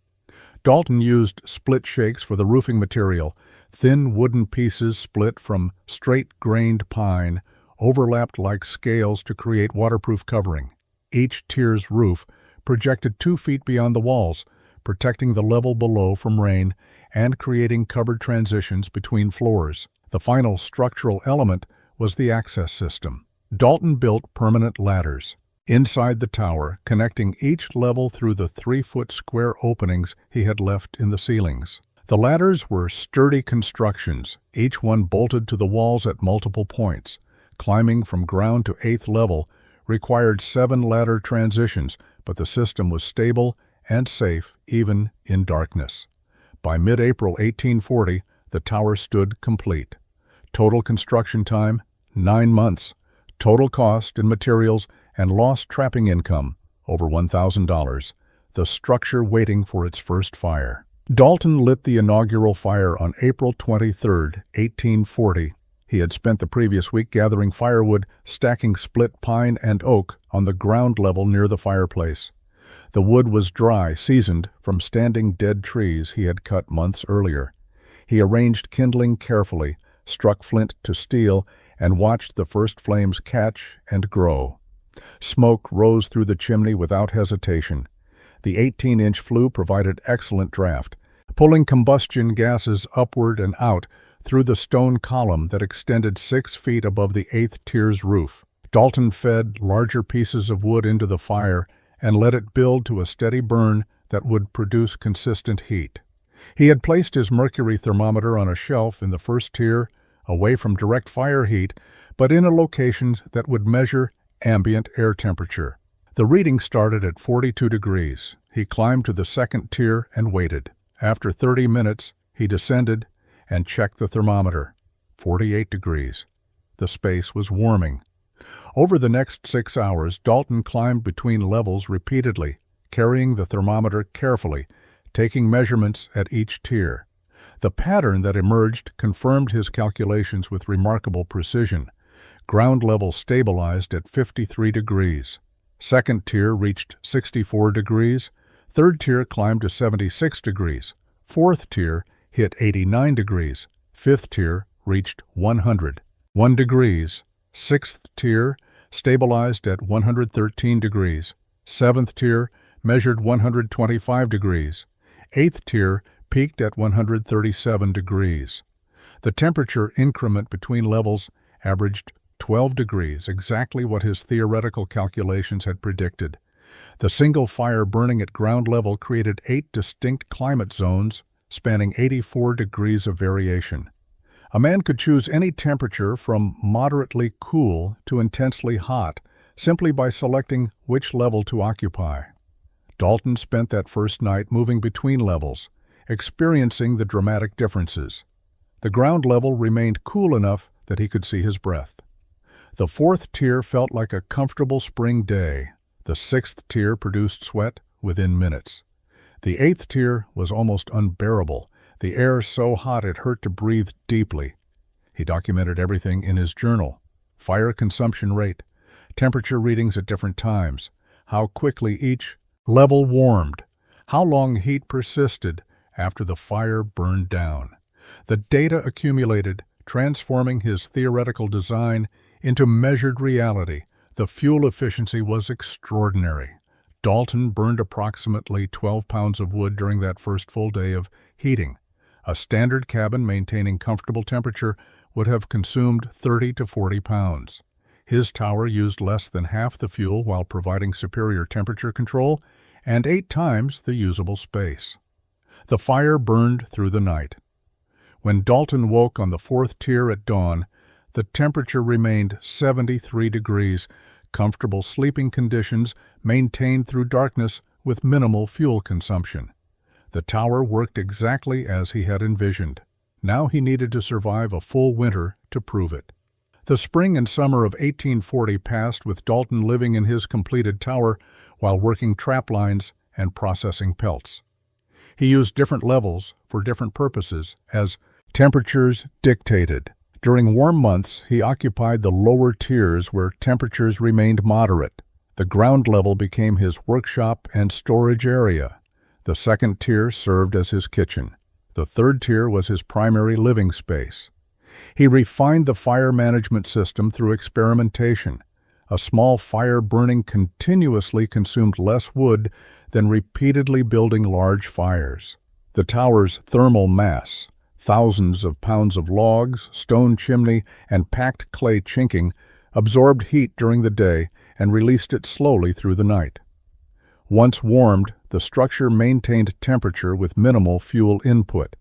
Dalton used split shakes for the roofing material. Thin wooden pieces split from straight-grained pine overlapped like scales to create waterproof covering. Each tier's roof projected 2 feet beyond the walls, protecting the level below from rain and creating covered transitions between floors. The final structural element was the access system. Dalton built permanent ladders inside the tower, connecting each level through the 3-foot square openings he had left in the ceilings. The ladders were sturdy constructions, each one bolted to the walls at multiple points. Climbing from ground to 8th level required 7 ladder transitions, but the system was stable and safe even in darkness. By mid-April 1840, the tower stood complete. Total construction time, 9 months. Total cost in materials and lost trapping income, over $1,000. The structure waiting for its first fire. Dalton lit the inaugural fire on April 23, 1840. He had spent the previous week gathering firewood, stacking split pine and oak on the ground level near the fireplace. The wood was dry, seasoned from standing dead trees he had cut months earlier. He arranged kindling carefully, struck flint to steel, and watched the first flames catch and grow. Smoke rose through the chimney without hesitation. The 18-inch flue provided excellent draft, pulling combustion gases upward and out through the stone column that extended 6 feet above the 8th tier's roof. Dalton fed larger pieces of wood into the fire and let it build to a steady burn that would produce consistent heat. He had placed his mercury thermometer on a shelf in the first tier, away from direct fire heat, but in a location that would measure ambient air temperature. The reading started at 42 degrees. He climbed to the 2nd tier and waited. After 30 minutes, he descended and checked the thermometer. 48 degrees. The space was warming. Over the next 6 hours, Dalton climbed between levels repeatedly, carrying the thermometer carefully, taking measurements at each tier. The pattern that emerged confirmed his calculations with remarkable precision. Ground level stabilized at 53 degrees. 2nd tier reached 64 degrees. 3rd tier climbed to 76 degrees. 4th tier hit 89 degrees. 5th tier reached 101 degrees. Sixth tier stabilized at 113 degrees. Seventh tier measured 125 degrees. Eighth tier peaked at 137 degrees. The temperature increment between levels averaged 12 degrees, exactly what his theoretical calculations had predicted. The single fire burning at ground level created 8 distinct climate zones spanning 84 degrees of variation. A man could choose any temperature from moderately cool to intensely hot simply by selecting which level to occupy. Dalton spent that first night moving between levels, experiencing the dramatic differences. The ground level remained cool enough that he could see his breath. The fourth tier felt like a comfortable spring day. The sixth tier produced sweat within minutes. The eighth tier was almost unbearable, the air so hot it hurt to breathe deeply. He documented everything in his journal: fire consumption rate, temperature readings at different times, how quickly each level warmed, how long heat persisted after the fire burned down. The data accumulated, transforming his theoretical design into measured reality. The fuel efficiency was extraordinary. Dalton burned approximately 12 pounds of wood during that first full day of heating. A standard cabin maintaining comfortable temperature would have consumed 30 to 40 pounds. His tower used less than half the fuel while providing superior temperature control and 8 times the usable space. The fire burned through the night. When Dalton woke on the fourth tier at dawn, the temperature remained 73 degrees, comfortable sleeping conditions maintained through darkness with minimal fuel consumption. The tower worked exactly as he had envisioned. Now he needed to survive a full winter to prove it. The spring and summer of 1840 passed with Dalton living in his completed tower while working trap lines and processing pelts. He used different levels for different purposes as temperatures dictated. During warm months, he occupied the lower tiers where temperatures remained moderate. The ground level became his workshop and storage area. The second tier served as his kitchen. The third tier was his primary living space. He refined the fire management system through experimentation. A small fire burning continuously consumed less wood than repeatedly building large fires. The tower's thermal mass, thousands of pounds of logs, stone chimney, and packed clay chinking, absorbed heat during the day and released it slowly through the night. Once warmed, the structure maintained temperature with minimal fuel input.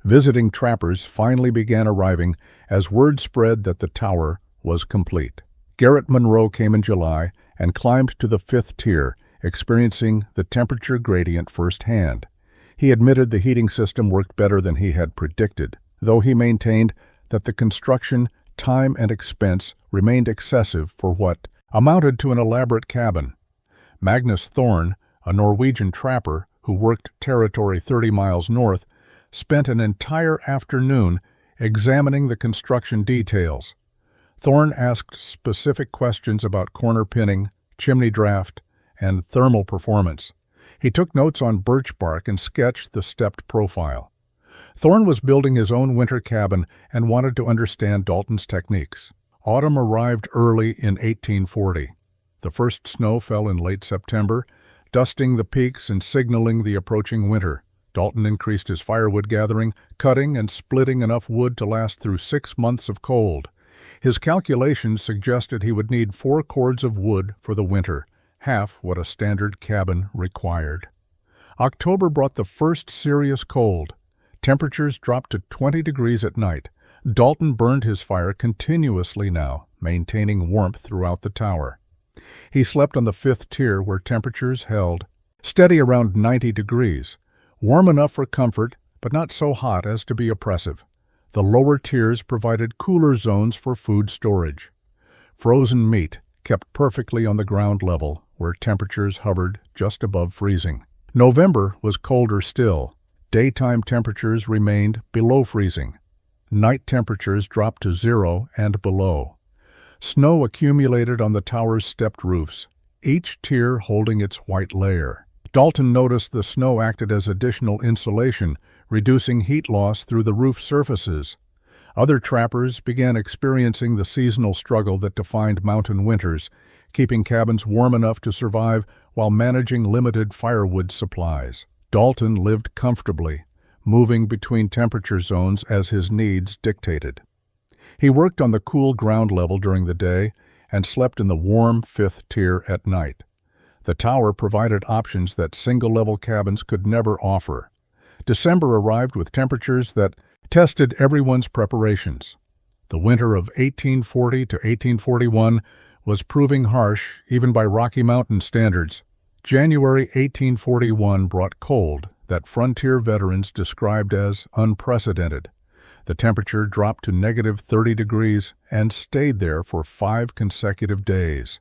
Visiting trappers finally began arriving as word spread that the tower was complete. Garrett Monroe came in July and climbed to the fifth tier, experiencing the temperature gradient firsthand. He admitted the heating system worked better than he had predicted, though he maintained that the construction, time, and expense remained excessive for what amounted to an elaborate cabin. Magnus Thorne, a Norwegian trapper who worked territory 30 miles north, spent an entire afternoon examining the construction details. Thorne asked specific questions about corner pinning, chimney draft, and thermal performance. He took notes on birch bark and sketched the stepped profile. Thorne was building his own winter cabin and wanted to understand Dalton's techniques. Autumn arrived early in 1840. The first snow fell in late September, dusting the peaks and signaling the approaching winter. Dalton increased his firewood gathering, cutting and splitting enough wood to last through 6 months of cold. His calculations suggested he would need 4 cords of wood for the winter, half what a standard cabin required. October brought the first serious cold. Temperatures dropped to 20 degrees at night. Dalton burned his fire continuously now, maintaining warmth throughout the tower. He slept on the fifth tier where temperatures held steady around 90 degrees, warm enough for comfort, but not so hot as to be oppressive. The lower tiers provided cooler zones for food storage. Frozen meat kept perfectly on the ground level, where temperatures hovered just above freezing. November was colder still. Daytime temperatures remained below freezing. Night temperatures dropped to 0 and below. Snow accumulated on the tower's stepped roofs, each tier holding its white layer. Dalton noticed the snow acted as additional insulation, reducing heat loss through the roof surfaces. Other trappers began experiencing the seasonal struggle that defined mountain winters, keeping cabins warm enough to survive while managing limited firewood supplies. Dalton lived comfortably, moving between temperature zones as his needs dictated. He worked on the cool ground level during the day and slept in the warm fifth tier at night. The tower provided options that single-level cabins could never offer. December arrived with temperatures that tested everyone's preparations. The winter of 1840 to 1841 was proving harsh even by Rocky Mountain standards. January 1841 brought cold that frontier veterans described as unprecedented. The temperature dropped to -30 degrees and stayed there for 5 consecutive days.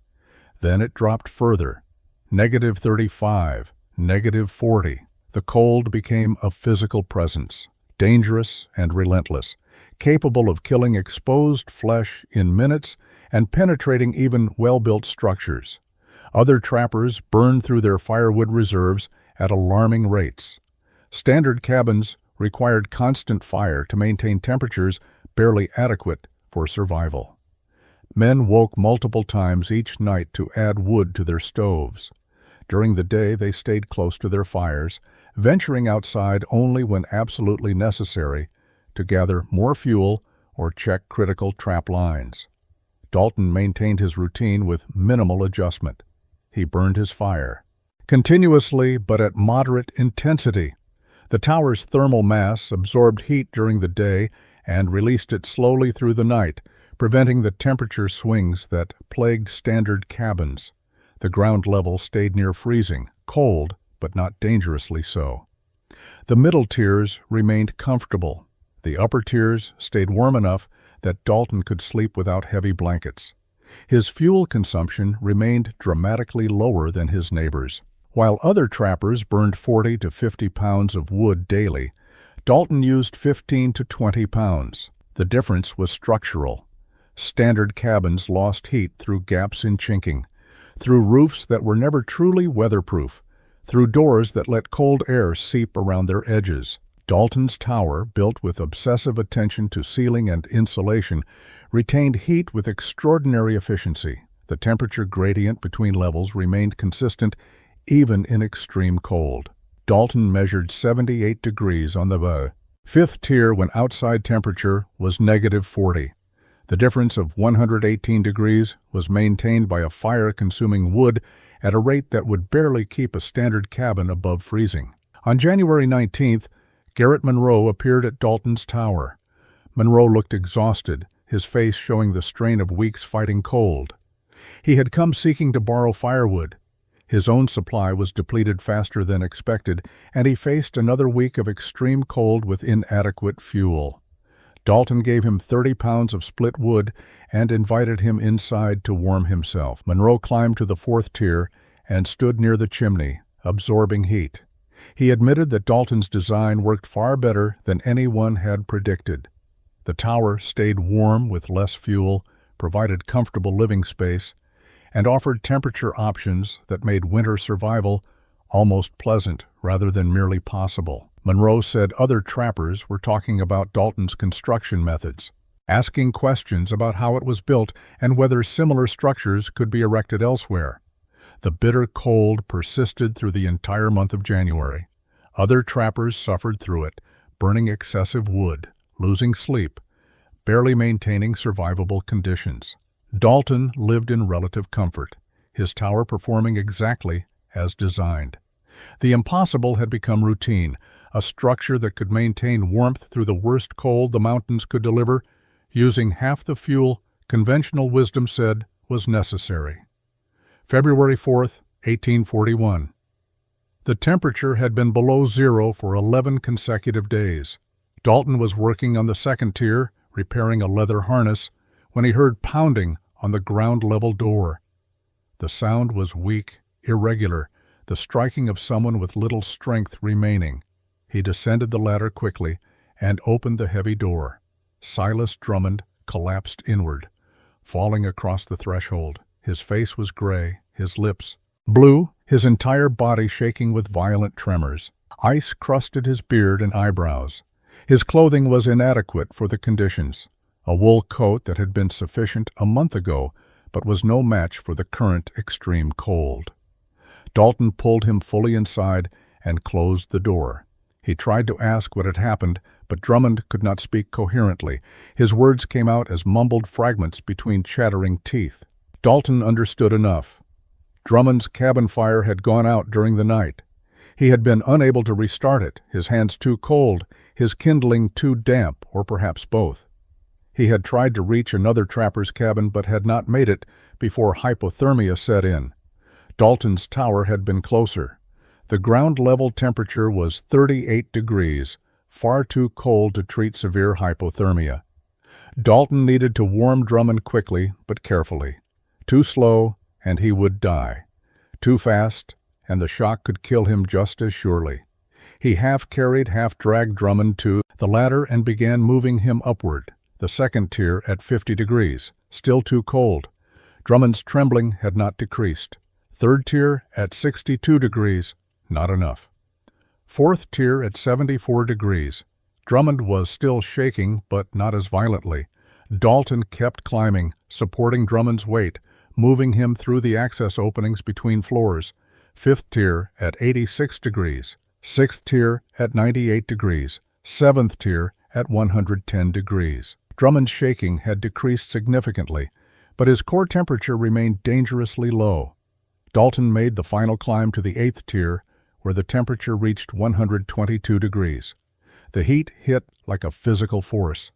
Then it dropped further, -35, -40. The cold became a physical presence, dangerous and relentless, capable of killing exposed flesh in minutes and penetrating even well-built structures. Other trappers burned through their firewood reserves at alarming rates. Standard cabins required constant fire to maintain temperatures barely adequate for survival. Men woke multiple times each night to add wood to their stoves. During the day, they stayed close to their fires, venturing outside only when absolutely necessary to gather more fuel or check critical trap lines. Dalton maintained his routine with minimal adjustment. He burned his fire continuously but at moderate intensity. The tower's thermal mass absorbed heat during the day and released it slowly through the night, preventing the temperature swings that plagued standard cabins. The ground level stayed near freezing, cold, but not dangerously so. The middle tiers remained comfortable. The upper tiers stayed warm enough that Dalton could sleep without heavy blankets. His fuel consumption remained dramatically lower than his neighbors. While other trappers burned 40 to 50 pounds of wood daily, Dalton used 15 to 20 pounds. The difference was structural. Standard cabins lost heat through gaps in chinking, through roofs that were never truly weatherproof, through doors that let cold air seep around their edges. Dalton's tower, built with obsessive attention to ceiling and insulation, retained heat with extraordinary efficiency. The temperature gradient between levels remained consistent even in extreme cold. Dalton measured 78 degrees on the fifth tier when outside temperature was -40. The difference of 118 degrees was maintained by a fire-consuming wood at a rate that would barely keep a standard cabin above freezing. On January 19th, Garrett Monroe appeared at Dalton's tower. Monroe looked exhausted, his face showing the strain of weeks fighting cold. He had come seeking to borrow firewood. His own supply was depleted faster than expected, and he faced another week of extreme cold with inadequate fuel. Dalton gave him 30 pounds of split wood and invited him inside to warm himself. Monroe climbed to the 4th tier and stood near the chimney, absorbing heat. He admitted that Dalton's design worked far better than anyone had predicted. The tower stayed warm with less fuel, provided comfortable living space, and offered temperature options that made winter survival almost pleasant rather than merely possible. Monroe said other trappers were talking about Dalton's construction methods, asking questions about how it was built and whether similar structures could be erected elsewhere. The bitter cold persisted through the entire month of January. Other trappers suffered through it, burning excessive wood, losing sleep, barely maintaining survivable conditions. Dalton lived in relative comfort, his tower performing exactly as designed. The impossible had become routine, a structure that could maintain warmth through the worst cold the mountains could deliver, using half the fuel conventional wisdom said was necessary. February 4th, 1841. The temperature had been below zero for 11 consecutive days. Dalton was working on the 2nd tier, repairing a leather harness, when he heard pounding on the ground-level door. The sound was weak, irregular, the striking of someone with little strength remaining. He descended the ladder quickly and opened the heavy door. Silas Drummond collapsed inward, falling across the threshold. His face was gray, his lips blue, his entire body shaking with violent tremors. Ice crusted his beard and eyebrows. His clothing was inadequate for the conditions. A wool coat that had been sufficient a month ago, but was no match for the current extreme cold. Dalton pulled him fully inside and closed the door. He tried to ask what had happened, but Drummond could not speak coherently. His words came out as mumbled fragments between chattering teeth. Dalton understood enough. Drummond's cabin fire had gone out during the night. He had been unable to restart it, his hands too cold, his kindling too damp, or perhaps both. He had tried to reach another trapper's cabin but had not made it before hypothermia set in. Dalton's tower had been closer. The ground-level temperature was 38 degrees, far too cold to treat severe hypothermia. Dalton needed to warm Drummond quickly but carefully. Too slow, and he would die. Too fast, and the shock could kill him just as surely. He half-carried, half-dragged Drummond to the ladder and began moving him upward, the second tier at 50 degrees, still too cold. Drummond's trembling had not decreased. Third tier at 62 degrees, not enough. Fourth tier at 74 degrees. Drummond was still shaking, but not as violently. Dalton kept climbing, supporting Drummond's weight, moving him through the access openings between floors. Fifth tier at 86 degrees. Sixth tier at 98 degrees. Seventh tier at 110 degrees. Drummond's shaking had decreased significantly, but his core temperature remained dangerously low. Dalton made the final climb to the eighth tier, where the temperature reached 122 degrees. The heat hit like a physical force.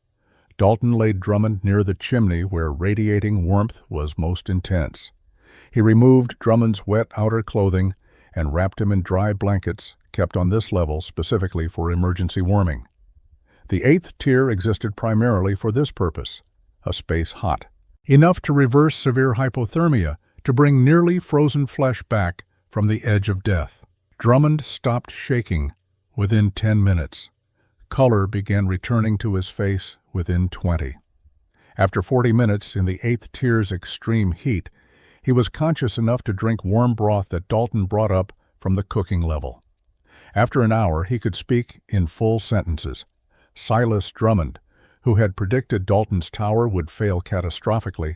Dalton laid Drummond near the chimney where radiating warmth was most intense. He removed Drummond's wet outer clothing and wrapped him in dry blankets kept on this level specifically for emergency warming. The eighth tier existed primarily for this purpose, a space hot, enough to reverse severe hypothermia, to bring nearly frozen flesh back from the edge of death. Drummond stopped shaking within 10 minutes. Color began returning to his face within 20. After 40 minutes in the eighth tier's extreme heat, he was conscious enough to drink warm broth that Dalton brought up from the cooking level. After an hour, he could speak in full sentences. Silas Drummond, who had predicted Dalton's tower would fail catastrophically,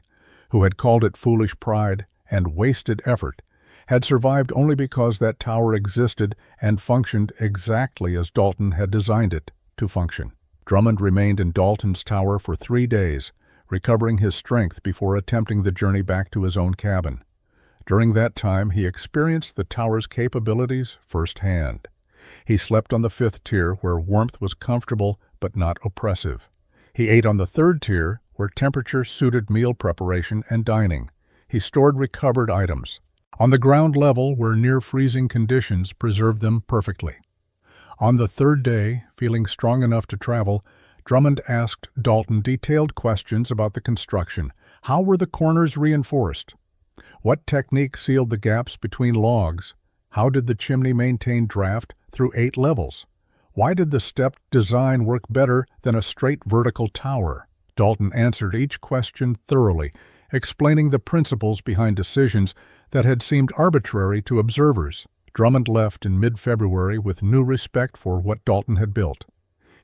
who had called it foolish pride and wasted effort, had survived only because that tower existed and functioned exactly as Dalton had designed it to function. Drummond remained in Dalton's tower for 3 days, recovering his strength before attempting the journey back to his own cabin. During that time, he experienced the tower's capabilities firsthand. He slept on the fifth tier, where warmth was comfortable but not oppressive. He ate on the third tier, where temperature suited meal preparation and dining. He stored recovered items on the ground level, where near-freezing conditions preserved them perfectly. On the third day, feeling strong enough to travel, Drummond asked Dalton detailed questions about the construction. How were the corners reinforced? What technique sealed the gaps between logs? How did the chimney maintain draft through 8 levels? Why did the stepped design work better than a straight vertical tower? Dalton answered each question thoroughly, explaining the principles behind decisions that had seemed arbitrary to observers. Drummond left in mid-February with new respect for what Dalton had built.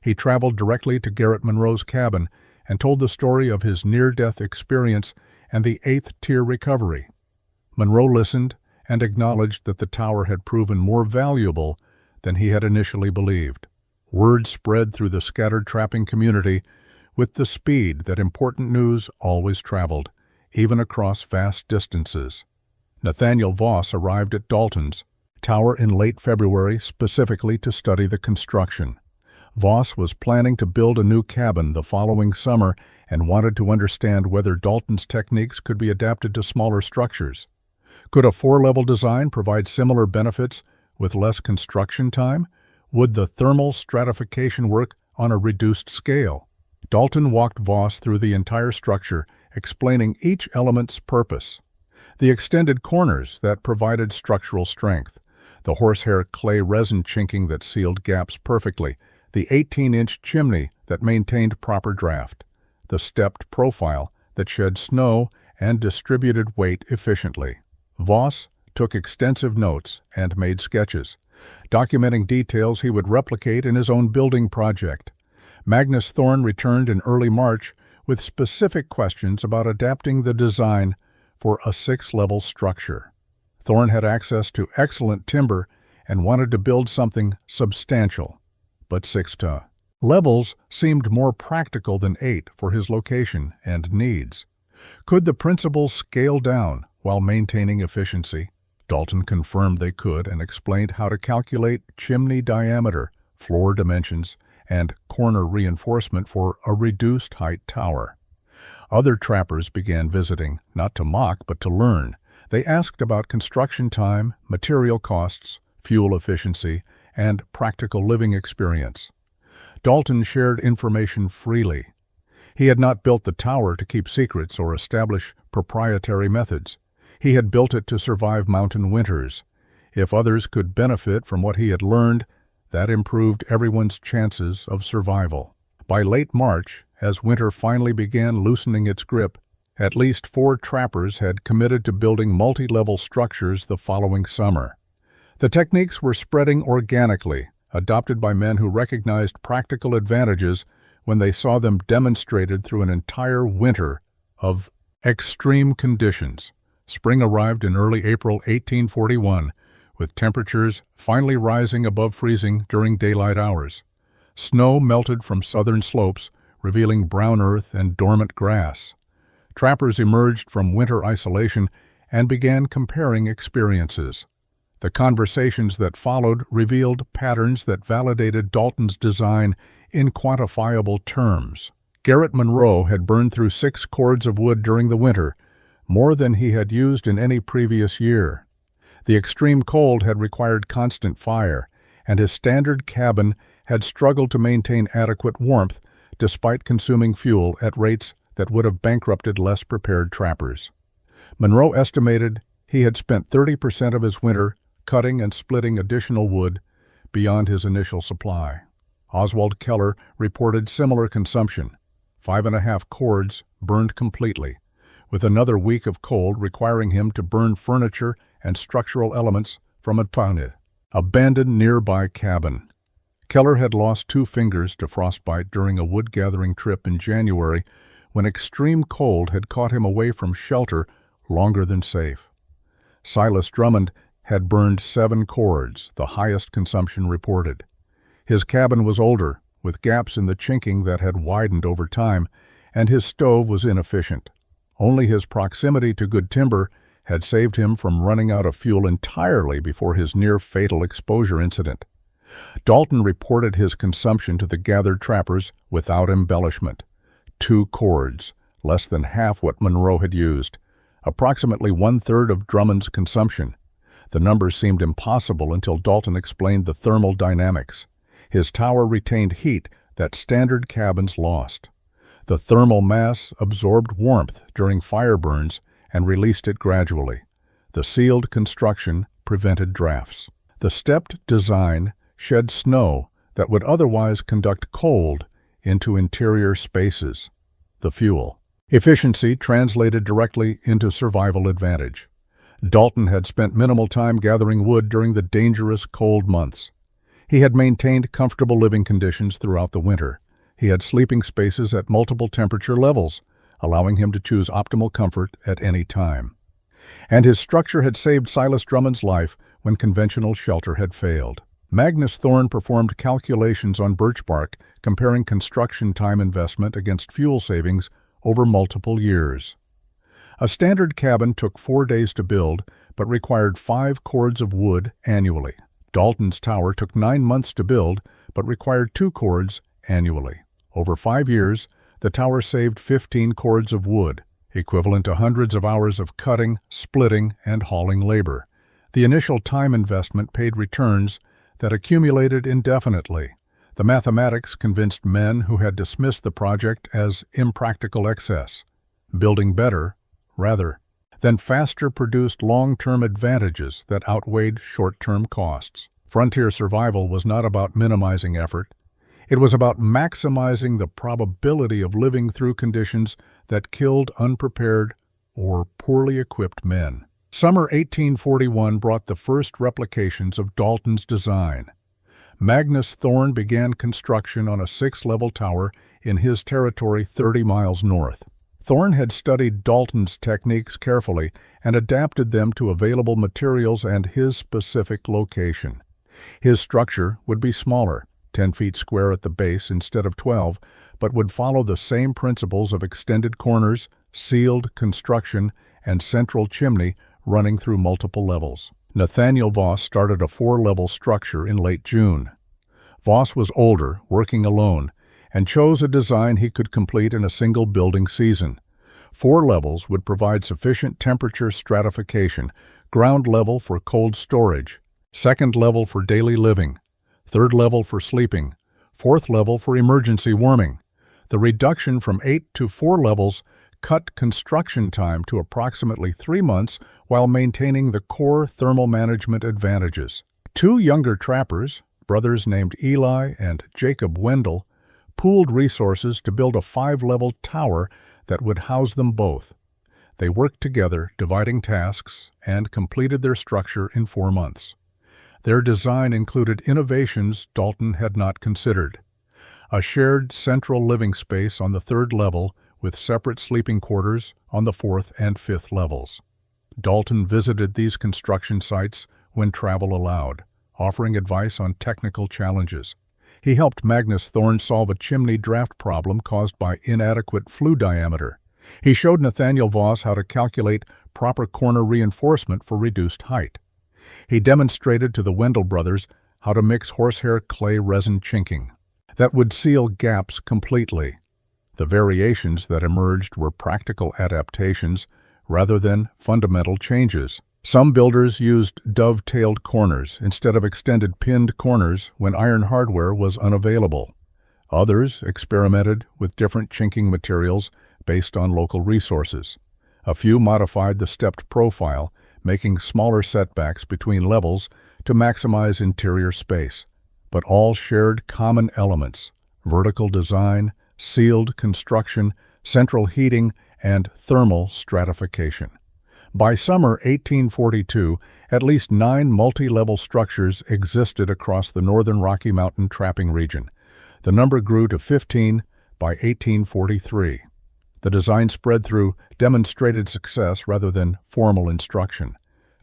He traveled directly to Garrett Monroe's cabin and told the story of his near-death experience and the 8th tier recovery. Monroe listened and acknowledged that the tower had proven more valuable than he had initially believed. Word spread through the scattered trapping community with the speed that important news always traveled, even across vast distances. Nathaniel Voss arrived at Dalton's tower in late February specifically to study the construction. Voss was planning to build a new cabin the following summer and wanted to understand whether Dalton's techniques could be adapted to smaller structures. Could a 4-level design provide similar benefits with less construction time? Would the thermal stratification work on a reduced scale? Dalton walked Voss through the entire structure, explaining each element's purpose. The extended corners that provided structural strength, the horsehair clay resin chinking that sealed gaps perfectly, the 18-inch chimney that maintained proper draft, the stepped profile that shed snow and distributed weight efficiently. Voss took extensive notes and made sketches, documenting details he would replicate in his own building project. Magnus Thorne returned in early March with specific questions about adapting the design for a 6-level structure. Thorne had access to excellent timber and wanted to build something substantial, but 6 levels seemed more practical than 8 for his location and needs. Could the principals scale down while maintaining efficiency? Dalton confirmed they could and explained how to calculate chimney diameter, floor dimensions, and corner reinforcement for a reduced-height tower. Other trappers began visiting, not to mock but to learn. They asked about construction time, material costs, fuel efficiency, and practical living experience. Dalton shared information freely. He had not built the tower to keep secrets or establish proprietary methods. He had built it to survive mountain winters. If others could benefit from what he had learned, that improved everyone's chances of survival. By late March, as winter finally began loosening its grip, at least 4 trappers had committed to building multi-level structures the following summer. The techniques were spreading organically, adopted by men who recognized practical advantages when they saw them demonstrated through an entire winter of extreme conditions. Spring arrived in early April 1841, with temperatures finally rising above freezing during daylight hours. Snow melted from southern slopes, revealing brown earth and dormant grass. Trappers emerged from winter isolation and began comparing experiences. The conversations that followed revealed patterns that validated Dalton's design in quantifiable terms. Garrett Monroe had burned through 6 cords of wood during the winter, more than he had used in any previous year. The extreme cold had required constant fire, and his standard cabin had struggled to maintain adequate warmth despite consuming fuel at rates that would have bankrupted less prepared trappers. Monroe estimated he had spent 30% of his winter cutting and splitting additional wood beyond his initial supply. Oswald Keller reported similar consumption, 5.5 cords burned completely, with another week of cold requiring him to burn furniture and structural elements from a abandoned nearby cabin. Keller had lost 2 fingers to frostbite during a wood-gathering trip in January when extreme cold had caught him away from shelter longer than safe. Silas Drummond had burned 7 cords, the highest consumption reported. His cabin was older, with gaps in the chinking that had widened over time, and his stove was inefficient. Only his proximity to good timber had saved him from running out of fuel entirely before his near-fatal exposure incident. Dalton reported his consumption to the gathered trappers without embellishment. 2 cords, less than half what Monroe had used, approximately 1/3 of Drummond's consumption. The numbers seemed impossible until Dalton explained the thermal dynamics. His tower retained heat that standard cabins lost. The thermal mass absorbed warmth during fire burns and released it gradually. The sealed construction prevented drafts. The stepped design shed snow that would otherwise conduct cold into interior spaces. The fuel efficiency translated directly into survival advantage. Dalton had spent minimal time gathering wood during the dangerous cold months. He had maintained comfortable living conditions throughout the winter. He had sleeping spaces at multiple temperature levels, allowing him to choose optimal comfort at any time. And his structure had saved Silas Drummond's life when conventional shelter had failed. Magnus Thorne performed calculations on birch bark, comparing construction time investment against fuel savings over multiple years. A standard cabin took 4 days to build, but required 5 cords of wood annually. Dalton's tower took 9 months to build, but required 2 cords annually. Over 5 years, the tower saved 15 cords of wood, equivalent to hundreds of hours of cutting, splitting, and hauling labor. The initial time investment paid returns that accumulated indefinitely. The mathematics convinced men who had dismissed the project as impractical excess. Building better, rather than faster, produced long-term advantages that outweighed short-term costs. Frontier survival was not about minimizing effort. It was about maximizing the probability of living through conditions that killed unprepared or poorly equipped men. Summer 1841 brought the first replications of Dalton's design. Magnus Thorne began construction on a 6-level tower in his territory 30 miles north. Thorne had studied Dalton's techniques carefully and adapted them to available materials and his specific location. His structure would be smaller, 10 feet square at the base instead of 12, but would follow the same principles of extended corners, sealed construction, and central chimney running through multiple levels. Nathaniel Voss started a 4-level structure in late June. Voss was older, working alone, and chose a design he could complete in a single building season. 4 levels would provide sufficient temperature stratification, ground level for cold storage, 2nd level for daily living, 3rd level for sleeping, 4th level for emergency warming. The reduction from 8 to 4 levels cut construction time to approximately 3 months while maintaining the core thermal management advantages. 2 younger trappers, brothers named Eli and Jacob Wendell, pooled resources to build a 5-level tower that would house them both. They worked together, dividing tasks, and completed their structure in 4 months. Their design included innovations Dalton had not considered. A shared central living space on the 3rd level with separate sleeping quarters on the 4th and 5th levels. Dalton visited these construction sites when travel allowed, offering advice on technical challenges. He helped Magnus Thorne solve a chimney draft problem caused by inadequate flue diameter. He showed Nathaniel Voss how to calculate proper corner reinforcement for reduced height. He demonstrated to the Wendell brothers how to mix horsehair clay resin chinking that would seal gaps completely. The variations that emerged were practical adaptations rather than fundamental changes. Some builders used dovetailed corners instead of extended pinned corners when iron hardware was unavailable. Others experimented with different chinking materials based on local resources. A few modified the stepped profile, making smaller setbacks between levels to maximize interior space. But all shared common elements: vertical design, sealed construction, central heating, and thermal stratification. By summer 1842, at least 9 multi-level structures existed across the northern Rocky Mountain trapping region. The number grew to 15 by 1843. The design spread through demonstrated success rather than formal instruction.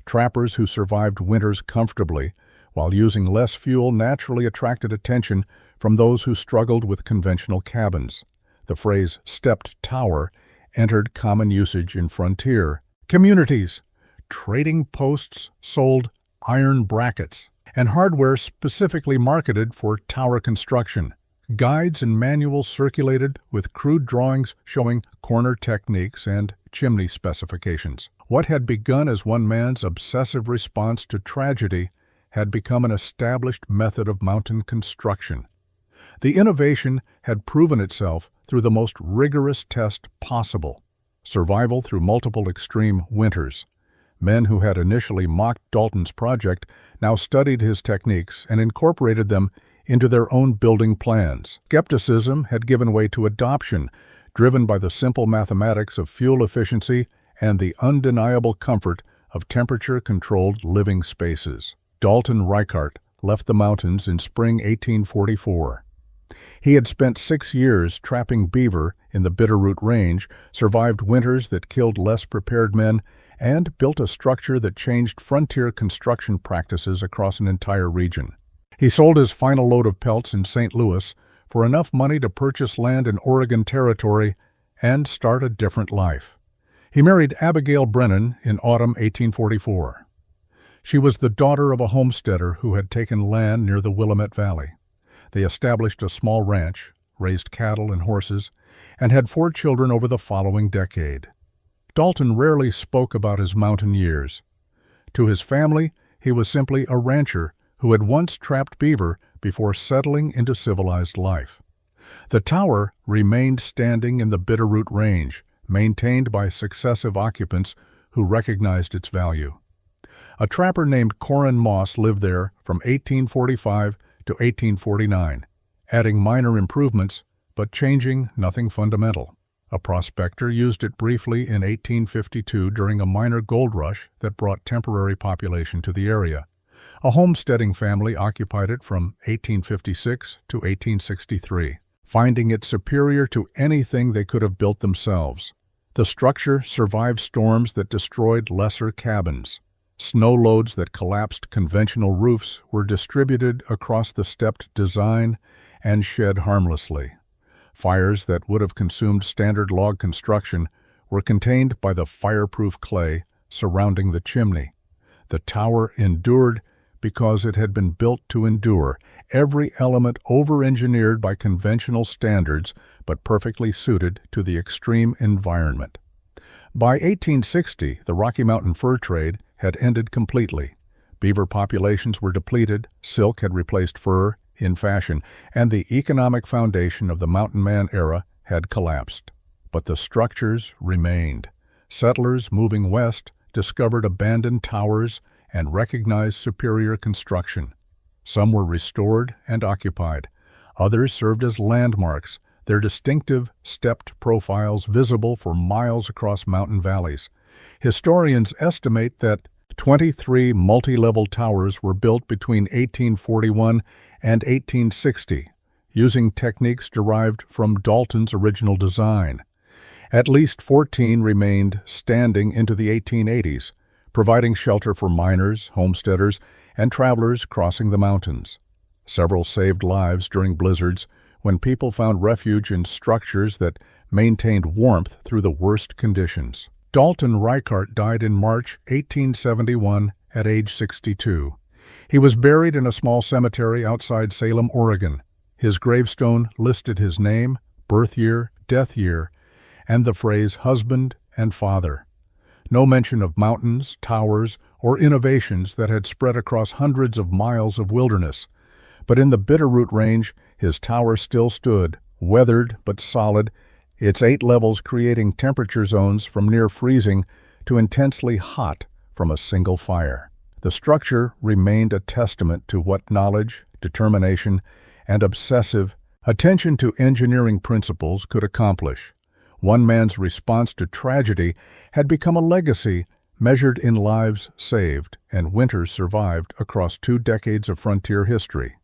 Trappers who survived winters comfortably while using less fuel naturally attracted attention from those who struggled with conventional cabins. The phrase stepped tower entered common usage in frontier communities. Trading posts sold iron brackets and hardware specifically marketed for tower construction. Guides and manuals circulated with crude drawings showing corner techniques and chimney specifications. What had begun as one man's obsessive response to tragedy had become an established method of mountain construction. The innovation had proven itself through the most rigorous test possible: survival through multiple extreme winters. Men who had initially mocked Dalton's project now studied his techniques and incorporated them into their own building plans. Skepticism had given way to adoption, driven by the simple mathematics of fuel efficiency and the undeniable comfort of temperature-controlled living spaces. Dalton Reichart left the mountains in spring 1844. He had spent 6 years trapping beaver in the Bitterroot Range, survived winters that killed less prepared men, and built a structure that changed frontier construction practices across an entire region. He sold his final load of pelts in St. Louis for enough money to purchase land in Oregon Territory and start a different life. He married Abigail Brennan in autumn 1844. She was the daughter of a homesteader who had taken land near the Willamette Valley. They established a small ranch, raised cattle and horses, and had 4 children over the following decade. Dalton rarely spoke about his mountain years. To his family, he was simply a rancher who had once trapped beaver before settling into civilized life. The tower remained standing in the Bitterroot Range, maintained by successive occupants who recognized its value. A trapper named Corin Moss lived there from 1845 to 1849, adding minor improvements but changing nothing fundamental. A prospector used it briefly in 1852 during a minor gold rush that brought temporary population to the area. A homesteading family occupied it from 1856 to 1863, finding it superior to anything they could have built themselves. The structure survived storms that destroyed lesser cabins. Snow loads that collapsed conventional roofs were distributed across the stepped design and shed harmlessly. Fires that would have consumed standard log construction were contained by the fireproof clay surrounding the chimney. The tower endured because it had been built to endure, every element over-engineered by conventional standards but perfectly suited to the extreme environment. By 1860, the Rocky Mountain fur trade had ended completely. Beaver populations were depleted, silk had replaced fur in fashion, and the economic foundation of the Mountain Man era had collapsed. But the structures remained. Settlers moving west discovered abandoned towers and recognized superior construction. Some were restored and occupied. Others served as landmarks, their distinctive stepped profiles visible for miles across mountain valleys. Historians estimate that 23 multi-level towers were built between 1841 and 1860, using techniques derived from Dalton's original design. At least 14 remained standing into the 1880s, providing shelter for miners, homesteaders, and travelers crossing the mountains. Several saved lives during blizzards when people found refuge in structures that maintained warmth through the worst conditions. Dalton Reichart died in March 1871 at age 62. He was buried in a small cemetery outside Salem, Oregon. His gravestone listed his name, birth year, death year, and the phrase husband and father. No mention of mountains, towers, or innovations that had spread across hundreds of miles of wilderness. But in the Bitterroot Range, his tower still stood, weathered but solid, its 8 levels creating temperature zones from near freezing to intensely hot from a single fire. The structure remained a testament to what knowledge, determination, and obsessive attention to engineering principles could accomplish. One man's response to tragedy had become a legacy measured in lives saved and winters survived across 2 decades of frontier history.